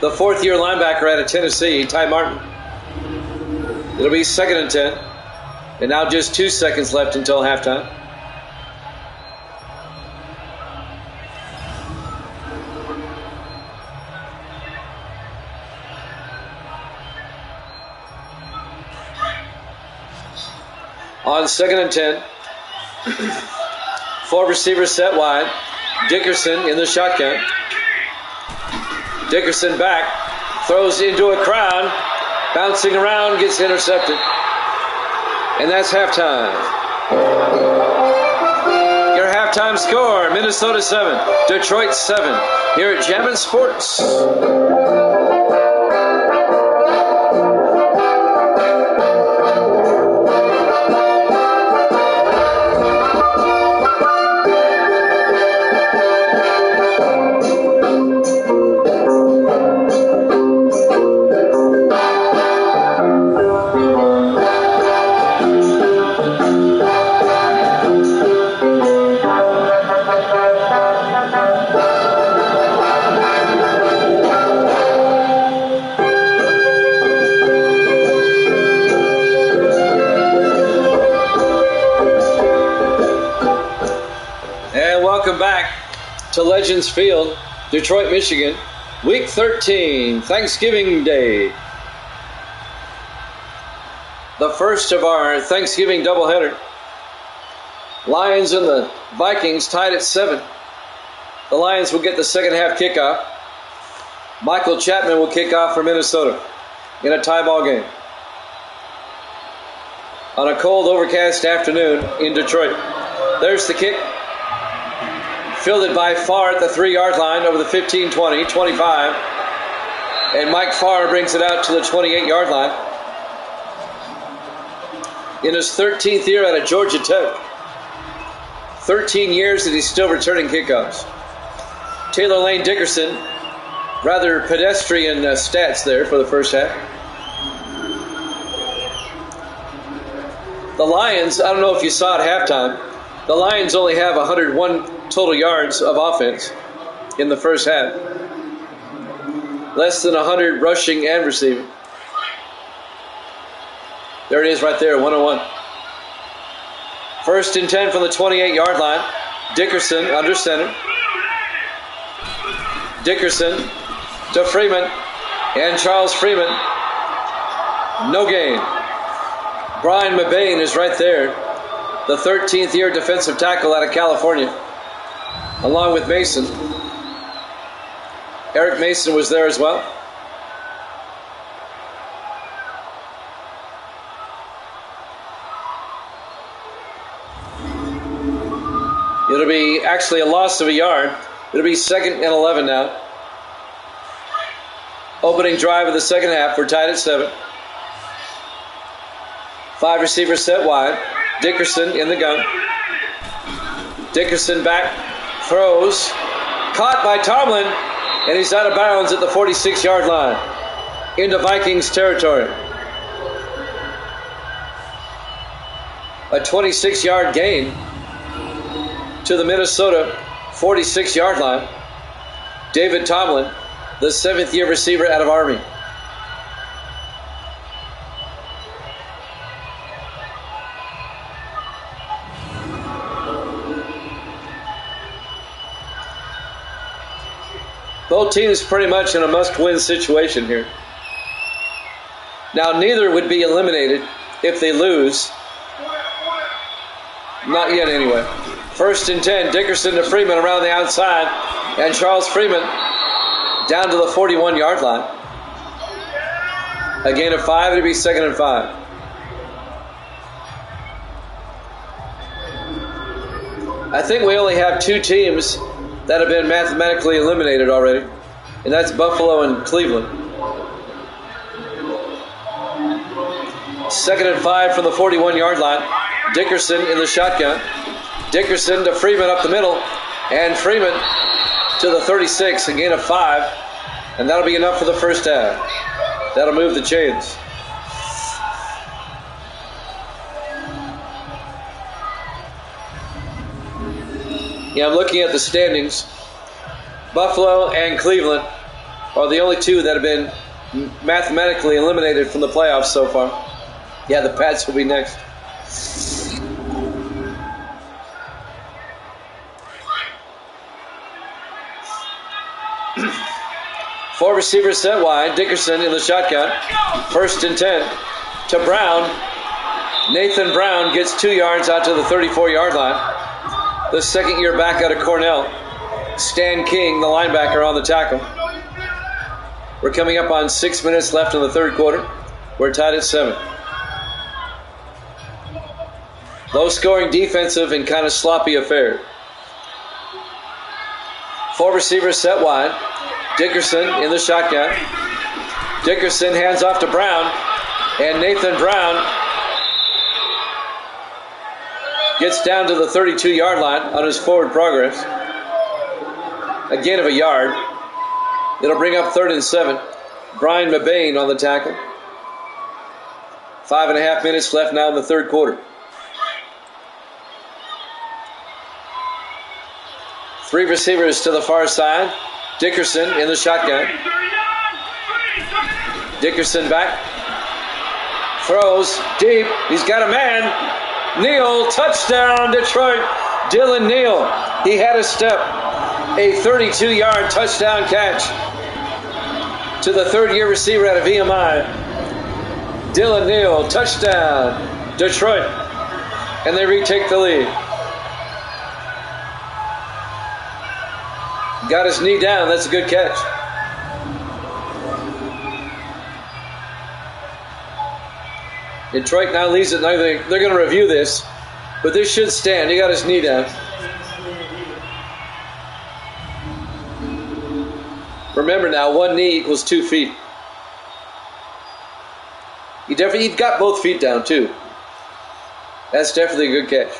The 4th-year linebacker out of Tennessee, Ty Martin. It'll be 2nd and 10. And now just 2 seconds left until halftime. On 2nd and 10. 4 receivers set wide. Dickerson in the shotgun. Dickerson back. Throws into a crowd. Bouncing around, gets intercepted. And that's halftime. Your halftime score, Minnesota 7, Detroit 7, here at Jammin' Sports. Welcome back to Legends Field, Detroit, Michigan, Week 13, Thanksgiving Day. The first of our Thanksgiving doubleheader. Lions and the Vikings tied at 7. The Lions will get the second half kickoff. Michael Chapman will kick off for Minnesota in a tie ball game on a cold, overcast afternoon in Detroit. There's the kick. Fielded by Farr at the 3-yard line over the 15, 20, 25. And Mike Farr brings it out to the 28-yard line. In his 13th year out of Georgia Tech. 13 years that he's still returning kickoffs. Taylor Lane Dickerson, rather pedestrian stats there for the first half. The Lions, I don't know if you saw at halftime, the Lions only have 101 total yards of offense in the first half. Less than 100 rushing and receiving. There it is right there, 101. 1st and 10 from the 28-yard line. Dickerson under center. Dickerson to Freeman. And Charles Freeman. No gain. Brian Mabane is right there. The 13th year defensive tackle out of California. Along with Mason. Eric Mason was there as well. It'll be actually a loss of a yard. It'll be 2nd and 11 now. Opening drive of the second half. We're tied at 7. 5 receivers set wide. Dickerson in the gun. Dickerson back. Throws. Caught by Tomlin. And he's out of bounds at the 46-yard line. Into Vikings territory. A 26-yard gain to the Minnesota 46-yard line. David Tomlin, the 7th-year receiver out of Army. Both teams pretty much in a must-win situation here. Now, neither would be eliminated if they lose. Not yet, anyway. 1st and 10, Dickerson to Freeman around the outside. And Charles Freeman down to the 41-yard line. A gain of 5, it'll be 2nd and 5. I think we only have 2 teams that have been mathematically eliminated already, and that's Buffalo and Cleveland. 2nd and 5 from the 41-yard line. Dickerson in the shotgun. Dickerson to Freeman up the middle, and Freeman to the 36, a gain of 5, and that'll be enough for the first half. That'll move the chains. Yeah, I'm looking at the standings. Buffalo and Cleveland are the only 2 that have been mathematically eliminated from the playoffs so far. Yeah, the Pats will be next. Four receivers set wide. Dickerson in the shotgun. 1st and 10 to Brown. Nathan Brown gets 2 yards out to the 34-yard line. The second year back out of Cornell. Stan King, the linebacker, on the tackle. We're coming up on 6 minutes left in the third quarter. We're tied at 7. Low-scoring defensive and kind of sloppy affair. 4 receivers set wide. Dickerson in the shotgun. Dickerson hands off to Brown. And Nathan Brown gets down to the 32-yard line on his forward progress. A gain of a yard. It'll bring up 3rd and 7. Brian Mabane on the tackle. 5.5 minutes left now in the third quarter. 3 receivers to the far side. Dickerson in the shotgun. Dickerson back. Throws deep. He's got a man. Neal, touchdown, Detroit. Dylan Neal. He had a step. A 32-yard touchdown catch to the third-year receiver out of EMI. Dylan Neal, touchdown, Detroit. And they retake the lead. Got his knee down. That's a good catch. Detroit now leads it. Now they're going to review this, but this should stand. He got his knee down. Remember now, 1 knee equals 2 feet. He got both feet down too. That's definitely a good catch.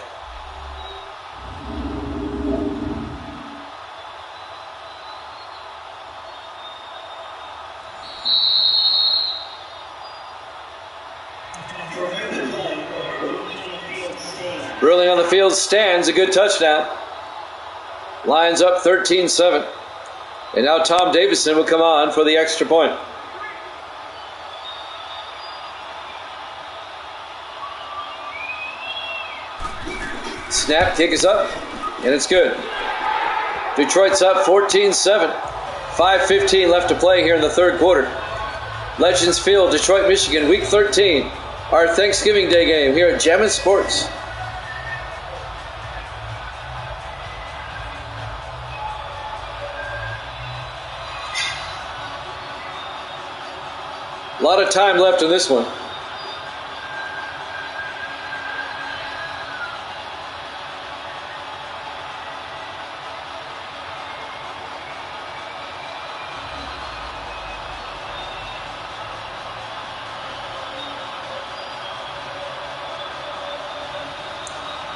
Ruling on the field stands, a good touchdown. Lions up 13-7. And now Tom Davison will come on for the extra point. Snap, kick is up, and it's good. Detroit's up 14-7. 5:15 left to play here in the third quarter. Legends Field, Detroit, Michigan, Week 13. Our Thanksgiving Day game here at Jammin' Sports. A lot of time left in this one.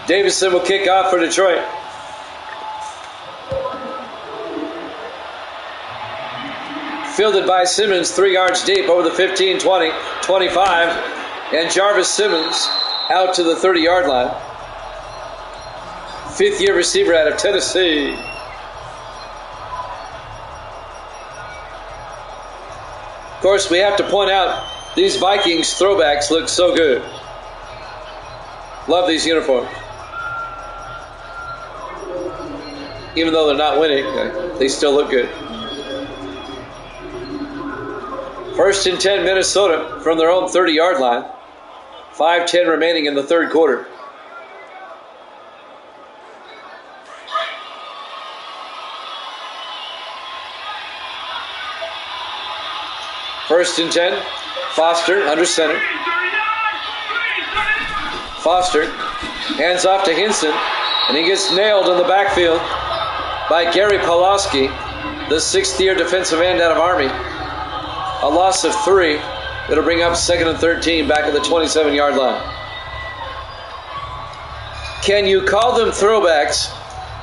Davison will kick off for Detroit. Fielded by Simmons, 3 yards deep over the 15, 20, 25. And Jarvis Simmons out to the 30-yard line. 5th-year receiver out of Tennessee. Of course, we have to point out these Vikings throwbacks look so good. Love these uniforms. Even though they're not winning, they still look good. 1st and 10 Minnesota from their own 30-yard line. 5:10 remaining in the third quarter. First and 10. Foster under center. Foster hands off to Hinson, and he gets nailed in the backfield by Gary Pawlowski, the 6th-year defensive end out of Army. A loss of 3. It'll bring up 2nd and 13 back at the 27-yard line. Can you call them throwbacks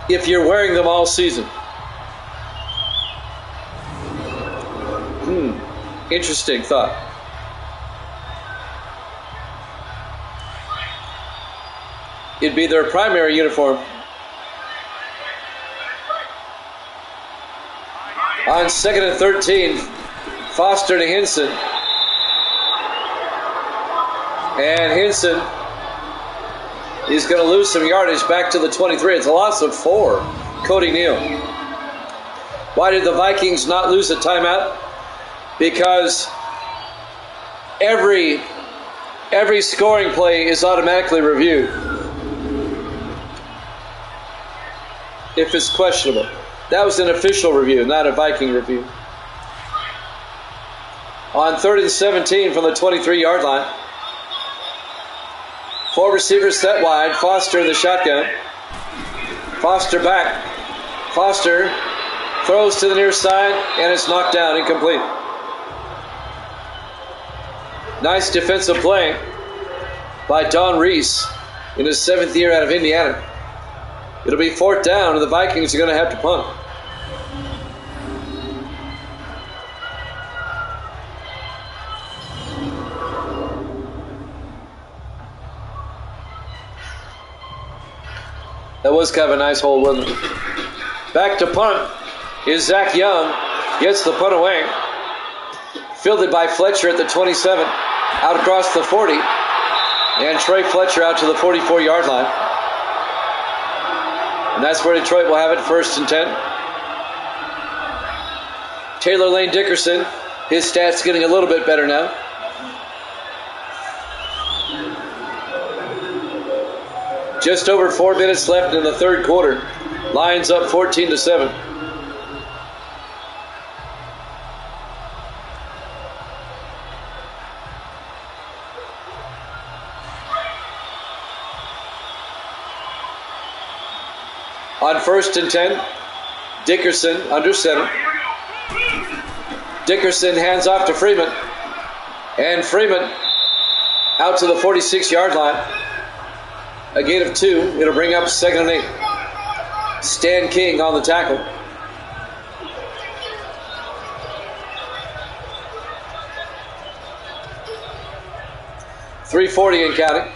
if you're wearing them all season? Interesting thought. It'd be their primary uniform. On 2nd and 13, Foster to Hinson. And Hinson is going to lose some yardage back to the 23. It's a loss of 4. Cody Neal. Why did the Vikings not lose a timeout? Because every Every scoring play is automatically reviewed if it's questionable. That was an official review, not a Viking review. On 3rd and 17 from the 23-yard line. 4 receivers set wide. Foster in the shotgun. Foster back. Foster throws to the near side, and it's knocked down, incomplete. Nice defensive play by Don Reese in his 7th year out of Indiana. It'll be 4th down, and the Vikings are going to have to punt. That was kind of a nice hold, wasn't it? Back to punt is Zach Young. Gets the punt away. Fielded by Fletcher at the 27. Out across the 40. And Trey Fletcher out to the 44-yard line. And that's where Detroit will have it, 1st and 10. Taylor Lane Dickerson. His stats getting a little bit better now. Just over 4 minutes left in the 3rd quarter. Lions up 14-7. On 1st and 10, Dickerson under center. Dickerson hands off to Freeman. And Freeman out to the 46-yard line. A gain of 2. It'll bring up 2nd and 8. Stan King on the tackle. .340 and counting.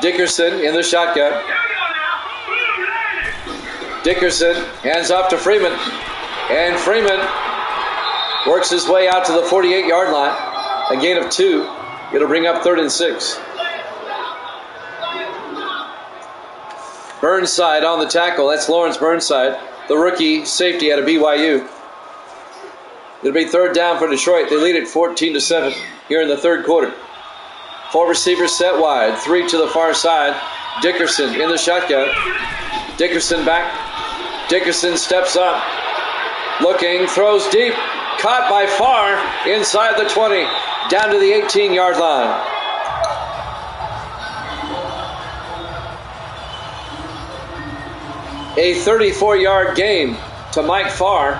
Dickerson in the shotgun. Dickerson hands off to Freeman. And Freeman works his way out to the 48-yard line. A gain of 2. It'll bring up 3rd and 6. Burnside on the tackle. That's Lawrence Burnside, the rookie safety out of BYU. It'll be 3rd down for Detroit. They lead it 14-7 here in the 3rd quarter. 4 receivers set wide. 3 to the far side. Dickerson in the shotgun. Dickerson back. Dickerson steps up. Looking, throws deep. Caught by Farr inside the 20. Down to the 18-yard line. A 34-yard gain to Mike Farr.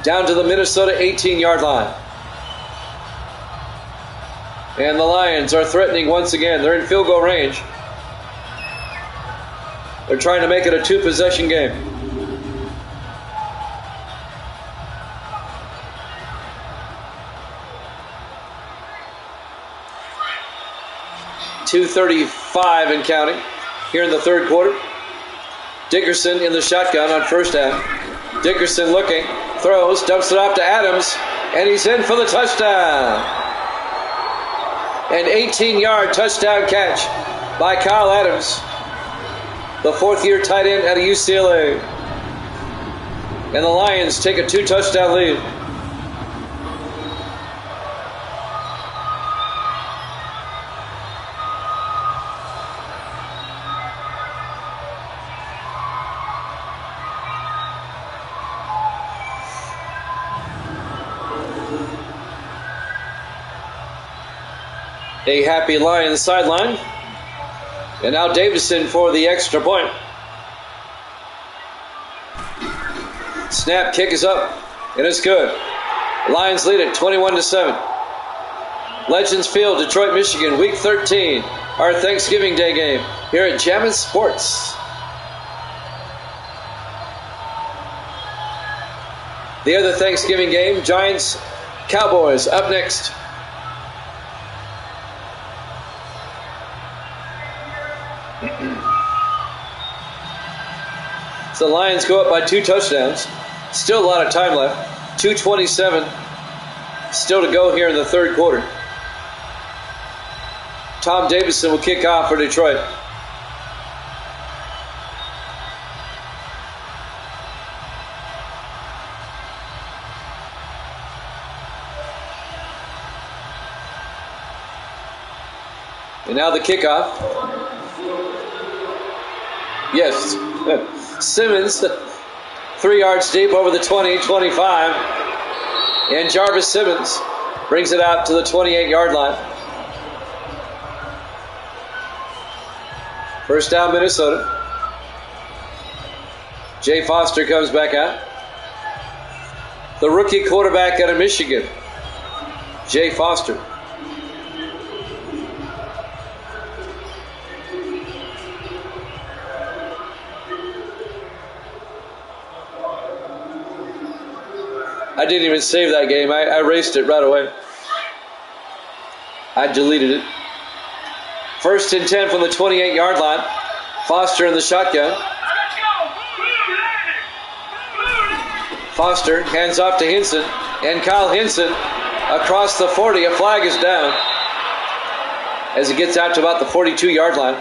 Down to the Minnesota 18-yard line. And the Lions are threatening once again. They're in field goal range. They're trying to make it a 2-possession game. .235 and counting here in the 3rd quarter. Dickerson in the shotgun on 1st down. Dickerson looking, throws, dumps it off to Adams, and he's in for the touchdown. An 18-yard touchdown catch by Kyle Adams, the 4th-year tight end out of UCLA. And the Lions take a 2-touchdown lead. A happy Lions sideline. And now Davison for the extra point. Snap, kick is up, and it's good. Lions lead it 21-7. Legends Field, Detroit, Michigan, Week 13, our Thanksgiving Day game here at Jammin' Sports. The other Thanksgiving game, Giants, Cowboys, up next. So the Lions go up by 2 touchdowns. Still a lot of time left. 2:27 still to go here in the 3rd quarter. Tom Davison will kick off for Detroit. And now the kickoff. Yes. Simmons, 3 yards deep over the 20, 25. And Jarvis Simmons brings it out to the 28-yard line. First down, Minnesota. Jay Foster comes back out. The rookie quarterback out of Michigan, Jay Foster. I didn't even save that game. I erased it right away. I deleted it. First and 10 from the 28-yard line. Foster in the shotgun. Foster hands off to Hinson. And Kyle Hinson across the 40. A flag is down as he gets out to about the 42-yard line.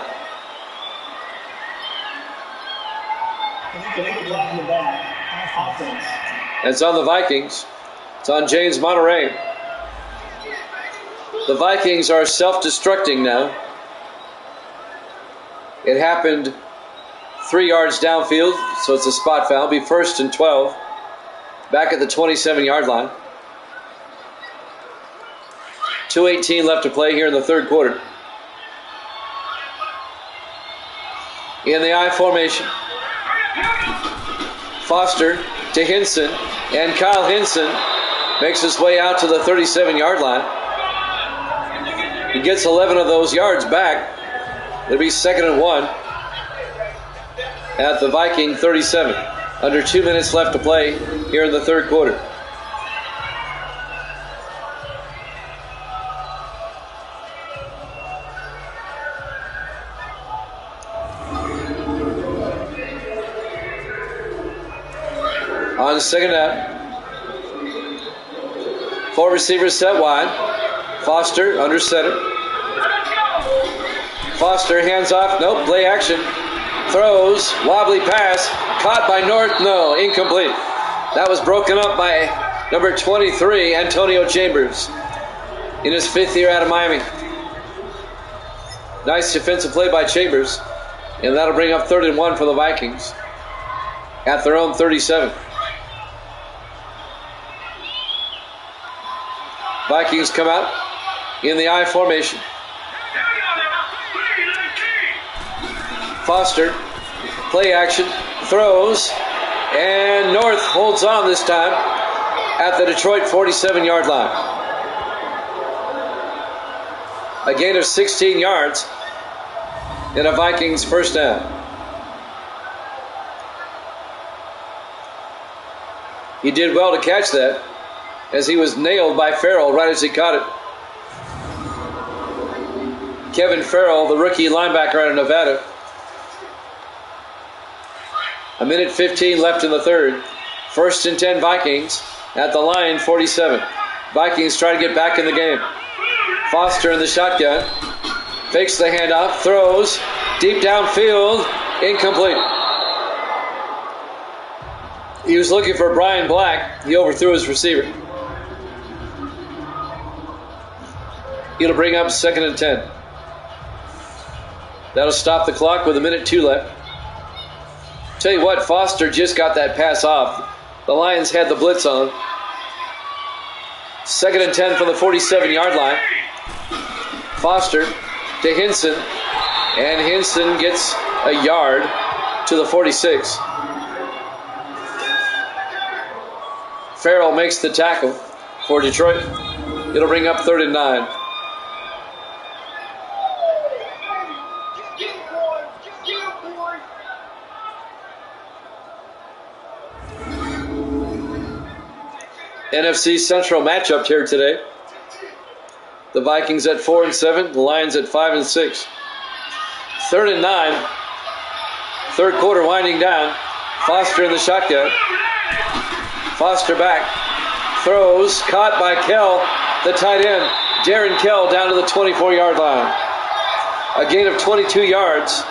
It's on the Vikings. It's on James Monterey. The Vikings are self-destructing now. It happened 3 yards downfield, so it's a spot foul. It'll be first and 12. Back at the 27-yard line. 2:18 left to play here in the third quarter. In the I formation. Foster to Hinson, and Kyle Hinson makes his way out to the 37-yard line. He gets 11 of those yards back. It'll be second and 1 at the Viking 37. Under 2 minutes left to play here in the third quarter. On second down, 4 receivers set wide. Foster under center. Foster hands off. Nope, play action. Throws, wobbly pass, caught by North. No, incomplete. That was broken up by number 23, Antonio Chambers, in his 5th year out of Miami. Nice defensive play by Chambers, and that'll bring up 3rd and 1 for the Vikings at their own 37. Vikings come out in the I formation. Foster, play action, throws, and North holds on this time at the Detroit 47-yard line. A gain of 16 yards and a Vikings first down. He did well to catch that, as he was nailed by Farrell right as he caught it. Kevin Farrell, the rookie linebacker out of Nevada. 1:15 left in the third. First and 10 Vikings at the line 47. Vikings try to get back in the game. Foster in the shotgun. Fakes the handoff. Throws. Deep downfield. Incomplete. He was looking for Brian Black. He overthrew his receiver. It'll bring up 2nd and 10. That'll stop the clock with 1:02 left. Tell you what, Foster just got that pass off. The Lions had the blitz on. 2nd and 10 from the 47-yard line. Foster to Hinson, and Hinson gets a yard to the 46. Farrell makes the tackle for Detroit. It'll bring up 3rd and 9. NFC Central matchup here today. The Vikings at 4-7, the Lions at 5-6. 3rd and 9. Third quarter winding down. Foster in the shotgun. Foster back. Throws, caught by Kell, the tight end. Darren Kell down to the 24-yard line. A gain of 22 yards.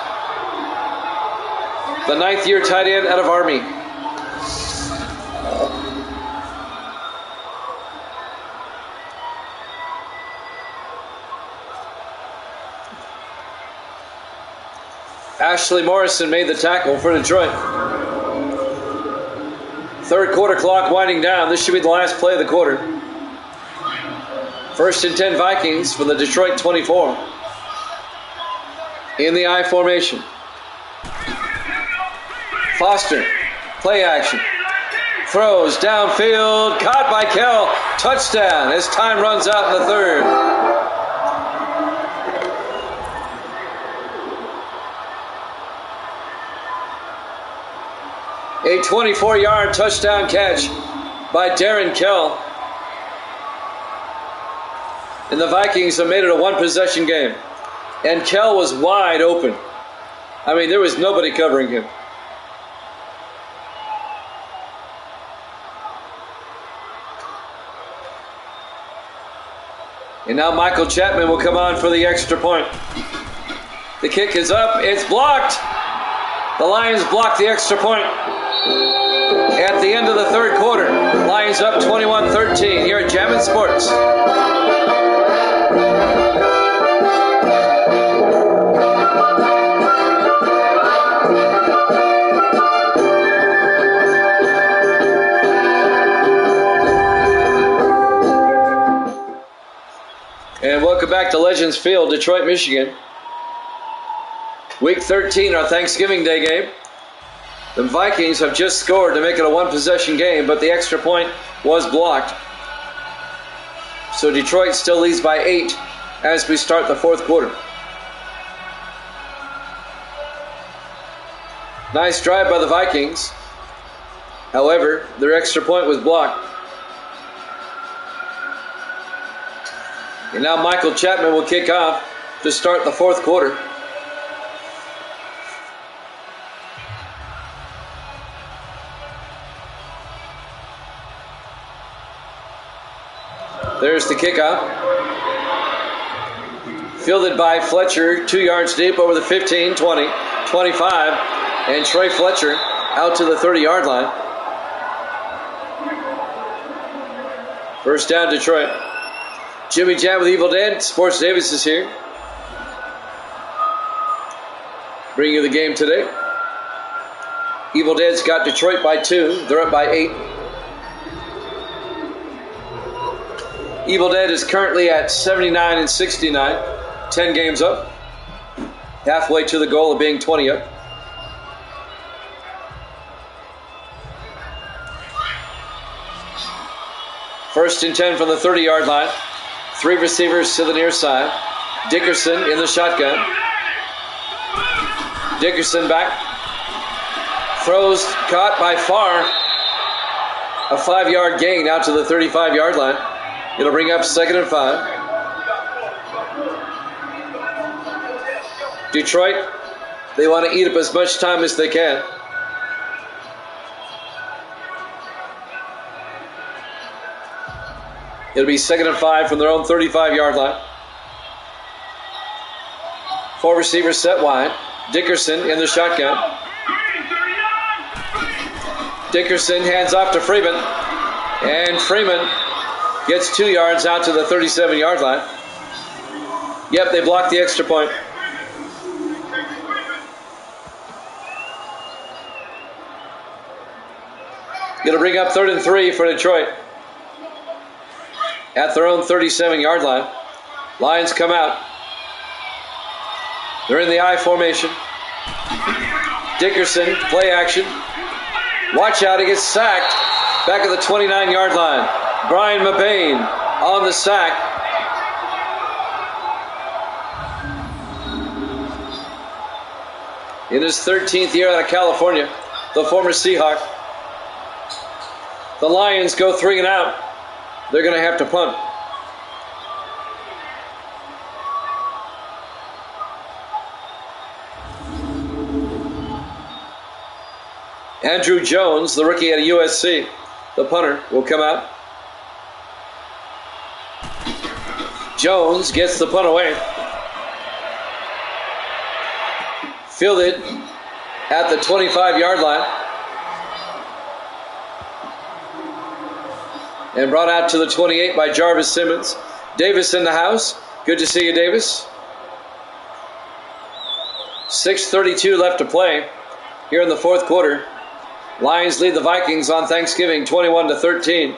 The 9th-year tight end out of Army. Ashley Morrison made the tackle for Detroit. Third quarter clock winding down. This should be the last play of the quarter. 1st and 10 Vikings from the Detroit 24. In the I formation. Foster, play action. Throws downfield, caught by Kell. Touchdown as time runs out in the third. A 24-yard touchdown catch by Darren Kell. And the Vikings have made it a one-possession game. And Kell was wide open. I mean, there was nobody covering him. And now Michael Chapman will come on for the extra point. The kick is up. It's blocked. The Lions block the extra point. At the end of the third quarter, Lions up 21-13 here at Jammin' Sports. And welcome back to Legends Field, Detroit, Michigan. Week 13, our Thanksgiving Day game. The Vikings have just scored to make it a one-possession game, but the extra point was blocked. So Detroit still leads by 8 as we start the fourth quarter. Nice drive by the Vikings. However, their extra point was blocked. And now Michael Chapman will kick off to start the fourth quarter. There's the kickoff. Fielded by Fletcher, 2 yards deep over the 15, 20, 25. And Trey Fletcher out to the 30-yard line. First down, Detroit. Jimmy Jam with Evil Dead. Sports Davis is here. Bringing you the game today. Evil Dead's got Detroit by 2. They're up by 8. Evil Dead is currently at 79-69. 10 games up. Halfway to the goal of being 20 up. First and 10 from the 30-yard line. 3 receivers to the near side. Dickerson in the shotgun. Dickerson back. Throws caught by Farr. A 5-yard gain out to the 35-yard line. It'll bring up 2nd and 5. Detroit, they want to eat up as much time as they can. It'll be 2nd and 5 from their own 35-yard line. 4 receivers set wide. Dickerson in the shotgun. Dickerson hands off to Freeman. And Freeman gets 2 yards out to the 37-yard line. Yep, they blocked the extra point. It'll bring up 3rd and 3 for Detroit. At their own 37-yard line. Lions come out. They're in the I formation. Dickerson, play action. Watch out, he gets sacked. Back at the 29-yard line. Brian Mabane on the sack. In his 13th year out of California, the former Seahawk. The Lions go 3 and out. They're going to have to punt. Andrew Jones, the rookie at USC, the punter, will come out. Jones gets the punt away. Fielded at the 25-yard line. And brought out to the 28 by Jarvis Simmons. Davis in the house. Good to see you, Davis. 6:32 left to play here in the fourth quarter. Lions lead the Vikings on Thanksgiving 21-13.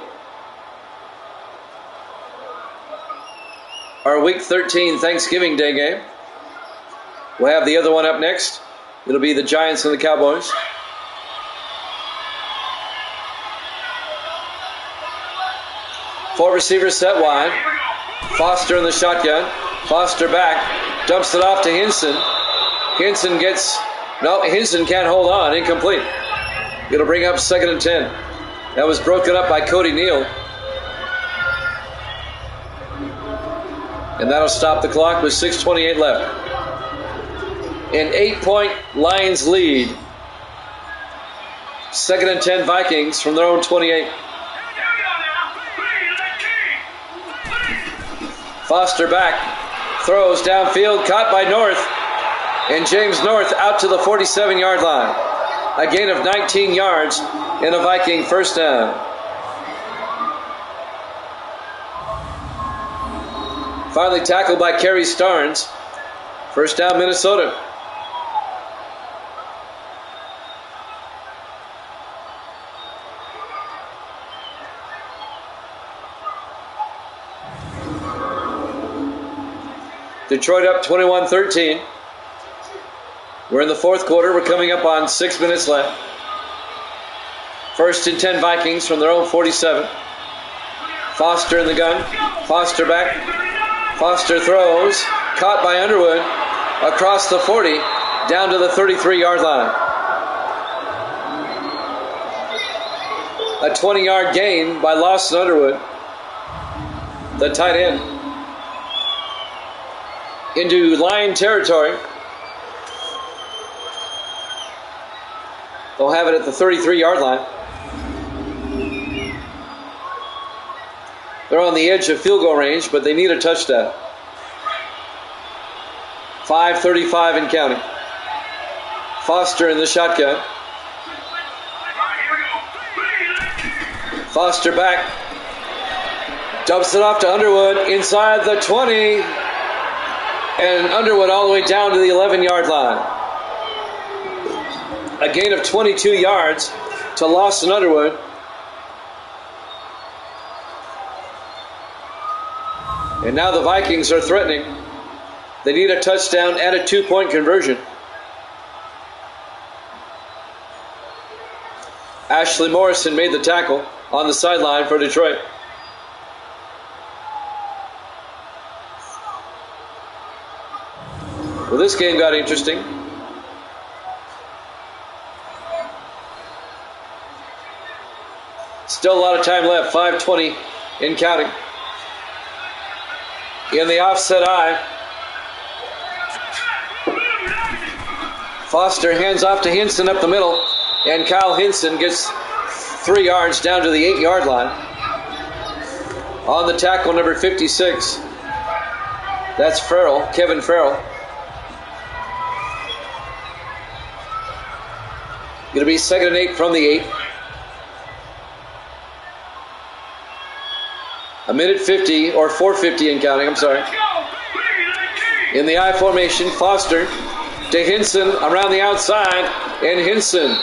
Our Week 13 Thanksgiving Day game. We'll have the other one up next. It'll be the Giants and the Cowboys. Four receivers set wide. Foster in the shotgun. Foster back. Dumps it off to Hinson. Hinson can't hold on. Incomplete. It'll bring up 2nd and 10. That was broken up by Cody Neal. And that'll stop the clock with 6:28 left. An 8-point Lions lead. 2nd and 10 Vikings from their own 28. Foster back. Throws downfield. Caught by North. And James North out to the 47-yard line. A gain of 19 yards and a Viking first down. Finally tackled by Kerry Starnes. First down, Minnesota. Detroit up 21-13. We're in the fourth quarter. We're coming up on 6 minutes left. 1st and 10 Vikings from their own 47. Foster in the gun. Foster back. Foster throws. Caught by Underwood. Across the 40. Down to the 33-yard line. A 20-yard gain by Lawson Underwood, the tight end. Into Lion territory. They'll have it at the 33-yard line. They're on the edge of field goal range, but they need a touchdown. 5:35 and counting. Foster in the shotgun. Foster back. Dumps it off to Underwood inside the 20. And Underwood all the way down to the 11-yard line. A gain of 22 yards to Lawson Underwood. And now the Vikings are threatening. They need a touchdown and a 2-point conversion. Ashley Morrison made the tackle on the sideline for Detroit. Well, this game got interesting. Still a lot of time left. 5:20 in counting. In the offset eye. Foster hands off to Hinson up the middle. And Kyle Hinson gets 3 yards down to the 8-yard line. On the tackle, number 56. That's Farrell, Kevin Farrell. Going to be 2nd and 8 from the 8. A minute 50, or 4:50 in counting, I'm sorry. In the I formation, Foster to Hinson around the outside, and Hinson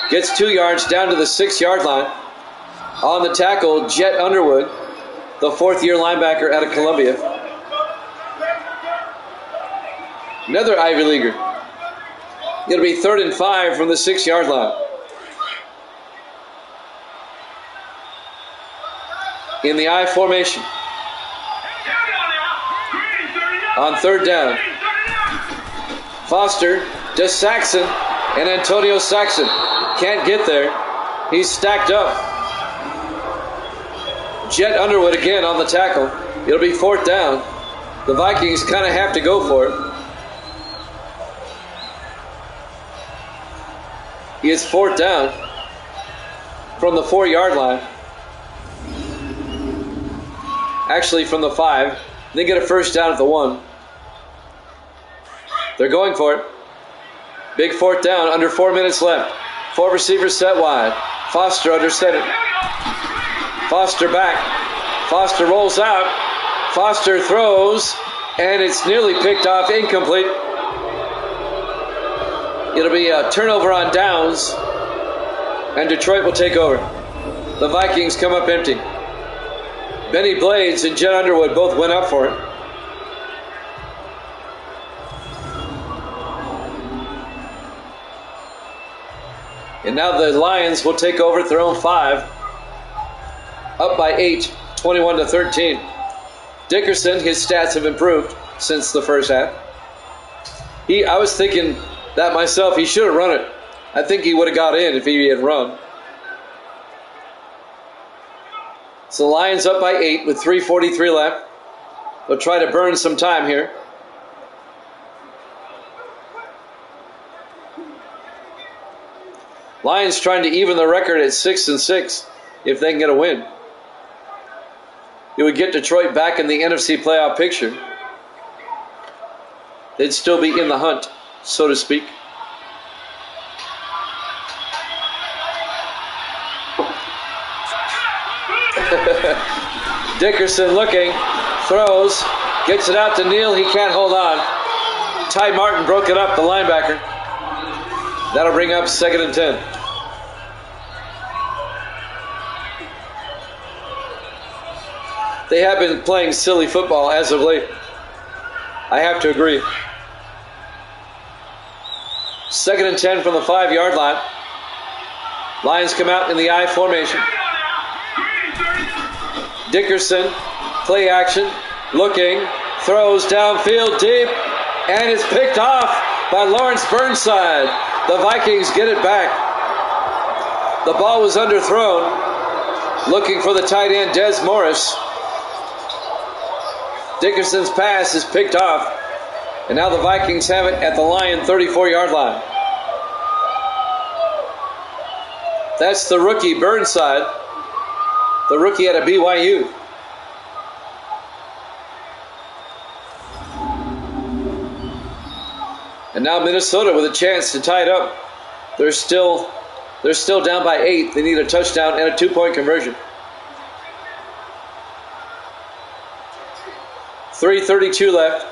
gets 2 yards down to the 6-yard line. On the tackle, Jet Underwood, the 4th-year linebacker out of Columbia. Another Ivy Leaguer. It'll be 3rd and 5 from the 6-yard line. In the I formation. On 3rd down. Foster to Saxon, and Antonio Saxon can't get there. He's stacked up. Jet Underwood again on the tackle. It'll be 4th down. The Vikings kind of have to go for it. He is 4th down from the 4-yard line. Actually from the 5. They get a first down at the 1. They're going for it. Big 4th down, under 4 minutes left. 4 receivers set wide. Foster under center. Foster back. Foster rolls out. Foster throws, and it's nearly picked off, incomplete. It'll be a turnover on downs, and Detroit will take over. The Vikings come up empty. Benny Blades and Jet Underwood both went up for it. And now the Lions will take over at their own 5. Up by 8, 21-13. Dickerson, his stats have improved since the first half. I was thinking that myself. He should have run it. I think he would have got in if he had run. So the Lions up by 8 with 3:43 left. They'll try to burn some time here. Lions trying to even the record at 6-6 if they can get a win. It would get Detroit back in the NFC playoff picture. They'd still be in the hunt, so to speak. Dickerson looking, throws, gets it out to Neal. He can't hold on. Ty Martin broke it up, the linebacker. That'll bring up 2nd and 10. They have been playing silly football as of late. I have to agree. 2nd and 10 from the 5-yard line. Lions come out in the I formation. Dickerson, play action, looking, throws downfield deep, and it's picked off by Lawrence Burnside. The Vikings get it back. The ball was underthrown, looking for the tight end, Des Morris. Dickerson's pass is picked off, and now the Vikings have it at the Lion 34-yard line. That's the rookie Burnside, the rookie out of BYU. And now Minnesota with a chance to tie it up. They're still down by 8. They need a touchdown and a 2-point conversion. 3:32 left.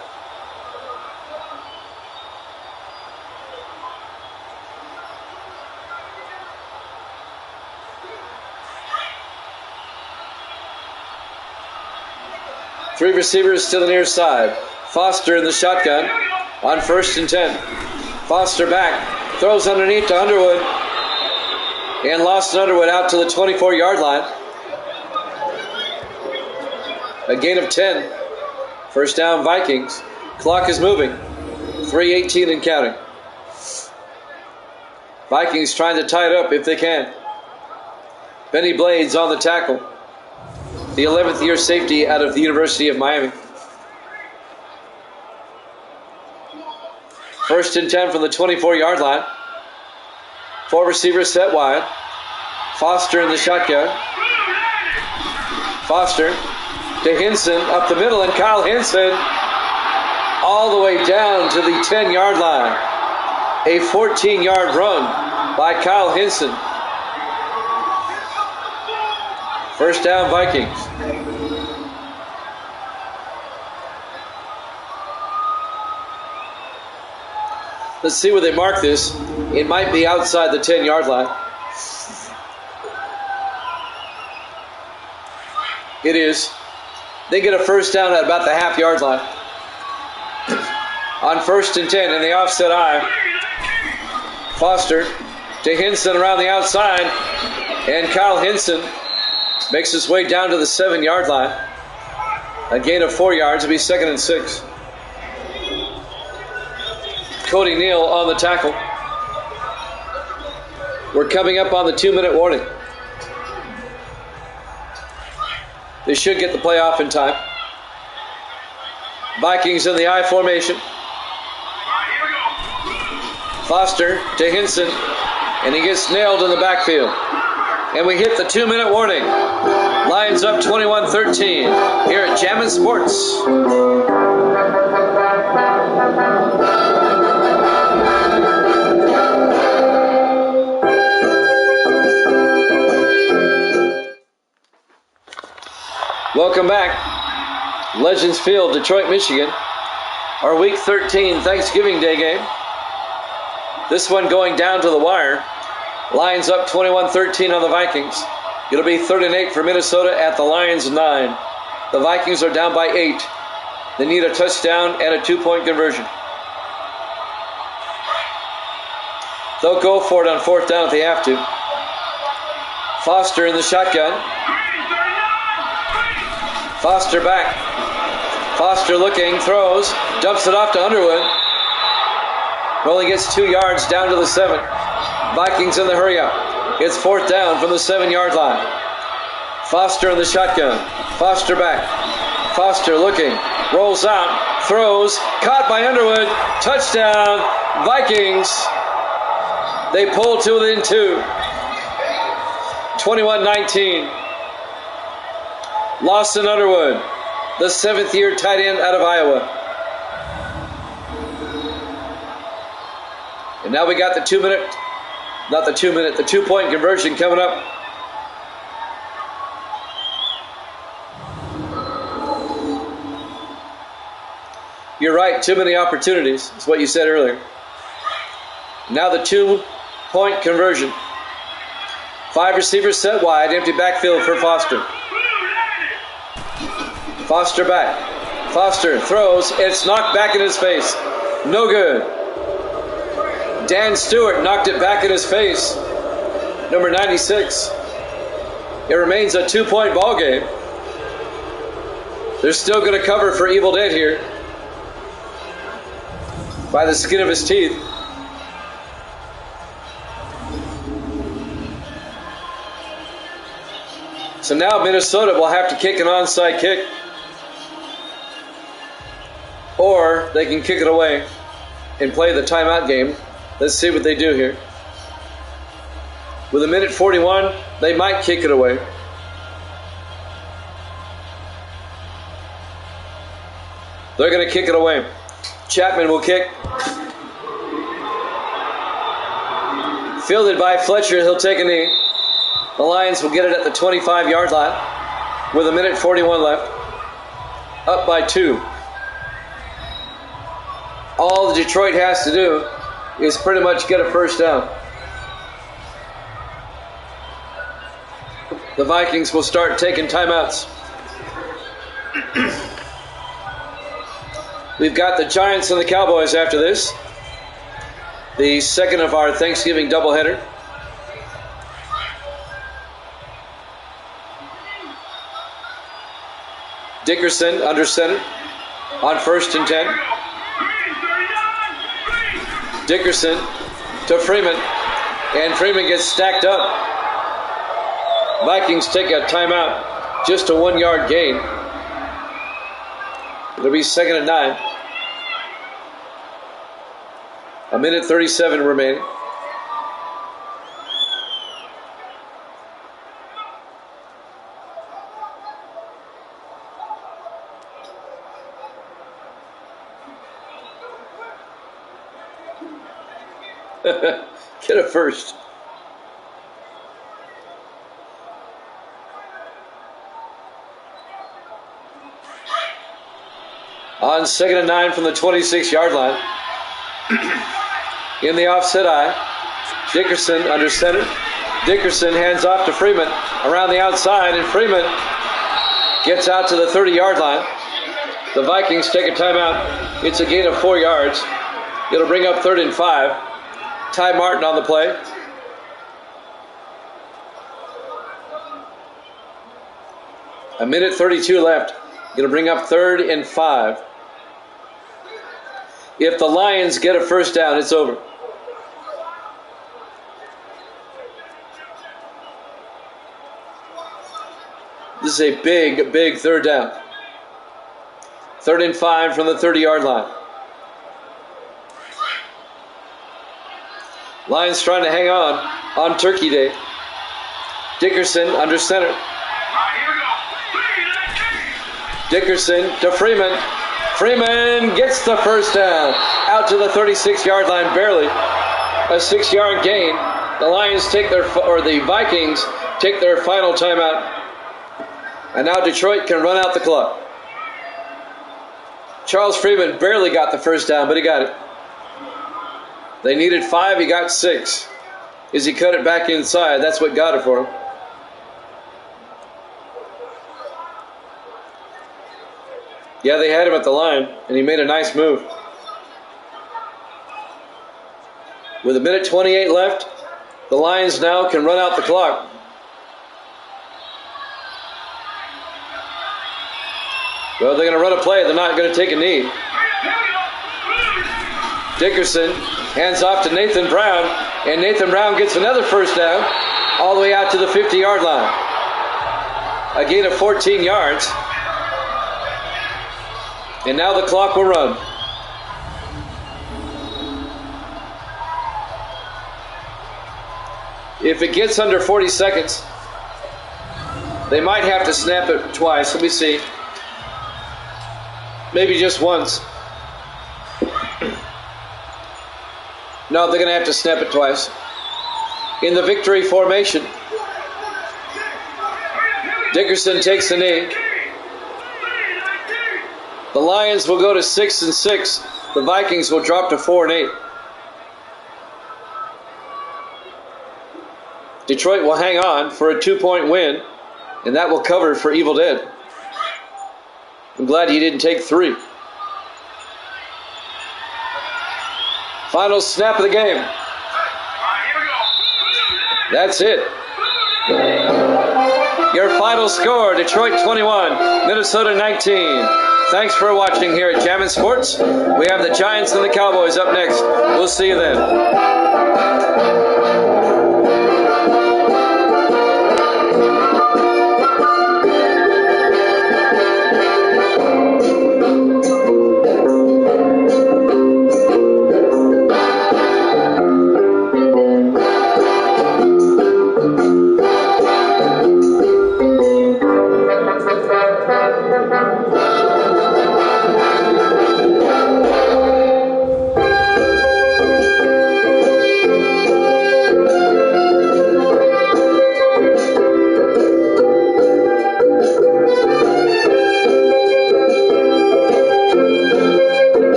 Three receivers to the near side. Foster in the shotgun on 1st and 10. Foster back, throws underneath to Underwood, and lost Underwood out to the 24-yard line. A gain of 10. First down, Vikings. Clock is moving. 3:18 and counting. Vikings trying to tie it up if they can. Benny Blades on the tackle. The 11th year safety out of the University of Miami. 1st and 10 from the 24-yard line. 4 receivers set wide. Foster in the shotgun. Foster to Hinson up the middle, and Kyle Hinson all the way down to the 10-yard line. A 14-yard run by Kyle Hinson. First down, Vikings. Let's see where they mark this. It might be outside the 10-yard line. It is. They get a first down at about the half-yard line. On 1st and 10 in the offset I. Foster to Hinson around the outside. And Kyle Hinson makes his way down to the 7-yard line. A gain of 4 yards. It'll be 2nd and 6. Cody Neal on the tackle. We're coming up on the 2-minute warning. They should get the play off in time. Vikings in the I formation. Foster to Hinson, and he gets nailed in the backfield. And we hit the 2-minute warning. Lions up 21-13 here at Jammin' Sports. Welcome back. Legends Field, Detroit, Michigan. Our Week 13 Thanksgiving Day game. This one going down to the wire. Lions up 21-13 on the Vikings. It'll be 3rd and 8 for Minnesota at the Lions 9. The Vikings are down by 8. They need a touchdown and a 2-point conversion. They'll go for it on 4th down if they have to. Foster in the shotgun. Foster back. Foster looking, throws, dumps it off to Underwood. Only gets 2 yards down to the 7. Vikings in the hurry up. It's 4th down from the 7-yard line. Foster in the shotgun. Foster back. Foster looking, rolls out, throws, caught by Underwood. Touchdown, Vikings. They pull to within 2. 21-19. Lawson Underwood, the 7th-year tight end out of Iowa. And now we got the 2-point conversion coming up. You're right, too many opportunities. That's what you said earlier. Now the 2-point conversion. 5 receivers set wide, empty backfield for Foster. Foster back. Foster throws. It's knocked back in his face. No good. Dan Stewart knocked it back in his face. Number 96. It remains a 2-point ball game. They're still going to cover for Evil Dead here. By the skin of his teeth. So now Minnesota will have to kick an onside kick. Or they can kick it away and play the timeout game. Let's see what they do here. With 1:41, they might kick it away. They're going to kick it away. Chapman will kick. Fielded by Fletcher, he'll take a knee. The Lions will get it at the 25-yard line with 1:41 left. Up by 2. All that Detroit has to do is pretty much get a first down. The Vikings will start taking timeouts. We've got the Giants and the Cowboys after this. The second of our Thanksgiving doubleheader. Dickerson under center on 1st and 10. Dickerson to Freeman, and Freeman gets stacked up. Vikings take a timeout, just a 1-yard gain. It'll be 2nd and 9. 1:37 remaining. Get a first. On 2nd and 9 from the 26-yard line. In the offset eye. Dickerson under center. Dickerson hands off to Freeman around the outside, and Freeman gets out to the 30-yard line. The Vikings take a timeout. It's a gain of 4 yards. It'll bring up 3rd and 5. Ty Martin on the play. A 1:32 left. It'll bring up 3rd and 5. If the Lions get a first down, it's over. This is a big, big 3rd down. 3rd and 5 from the 30-yard line. Lions trying to hang on Turkey Day. Dickerson under center. Dickerson to Freeman. Freeman gets the first down. Out to the 36-yard line, barely. A 6-yard gain. The Lions take the Vikings take their final timeout. And now Detroit can run out the clock. Charles Freeman barely got the first down, but he got it. They needed 5, he got 6. As he cut it back inside, that's what got it for him. Yeah, they had him at the line, and he made a nice move. With 1:28 left, the Lions now can run out the clock. Well, they're going to run a play. They're not going to take a knee. Dickerson hands off to Nathan Brown, and Nathan Brown gets another first down all the way out to the 50-yard line. A gain of 14 yards. And now the clock will run. If it gets under 40 seconds, they might have to snap it twice. Let me see. Maybe just once. No, they're going to have to snap it twice. In the victory formation, Dickerson takes the knee. The Lions will go to 6-6. The Vikings will drop to 4-8. Detroit will hang on for a 2-point win, and that will cover for Evil Dead. I'm glad he didn't take 3. Final snap of the game. That's it. Your final score, Detroit 21, Minnesota 19. Thanks for watching here at Jammin' Sports. We have the Giants and the Cowboys up next. We'll see you then.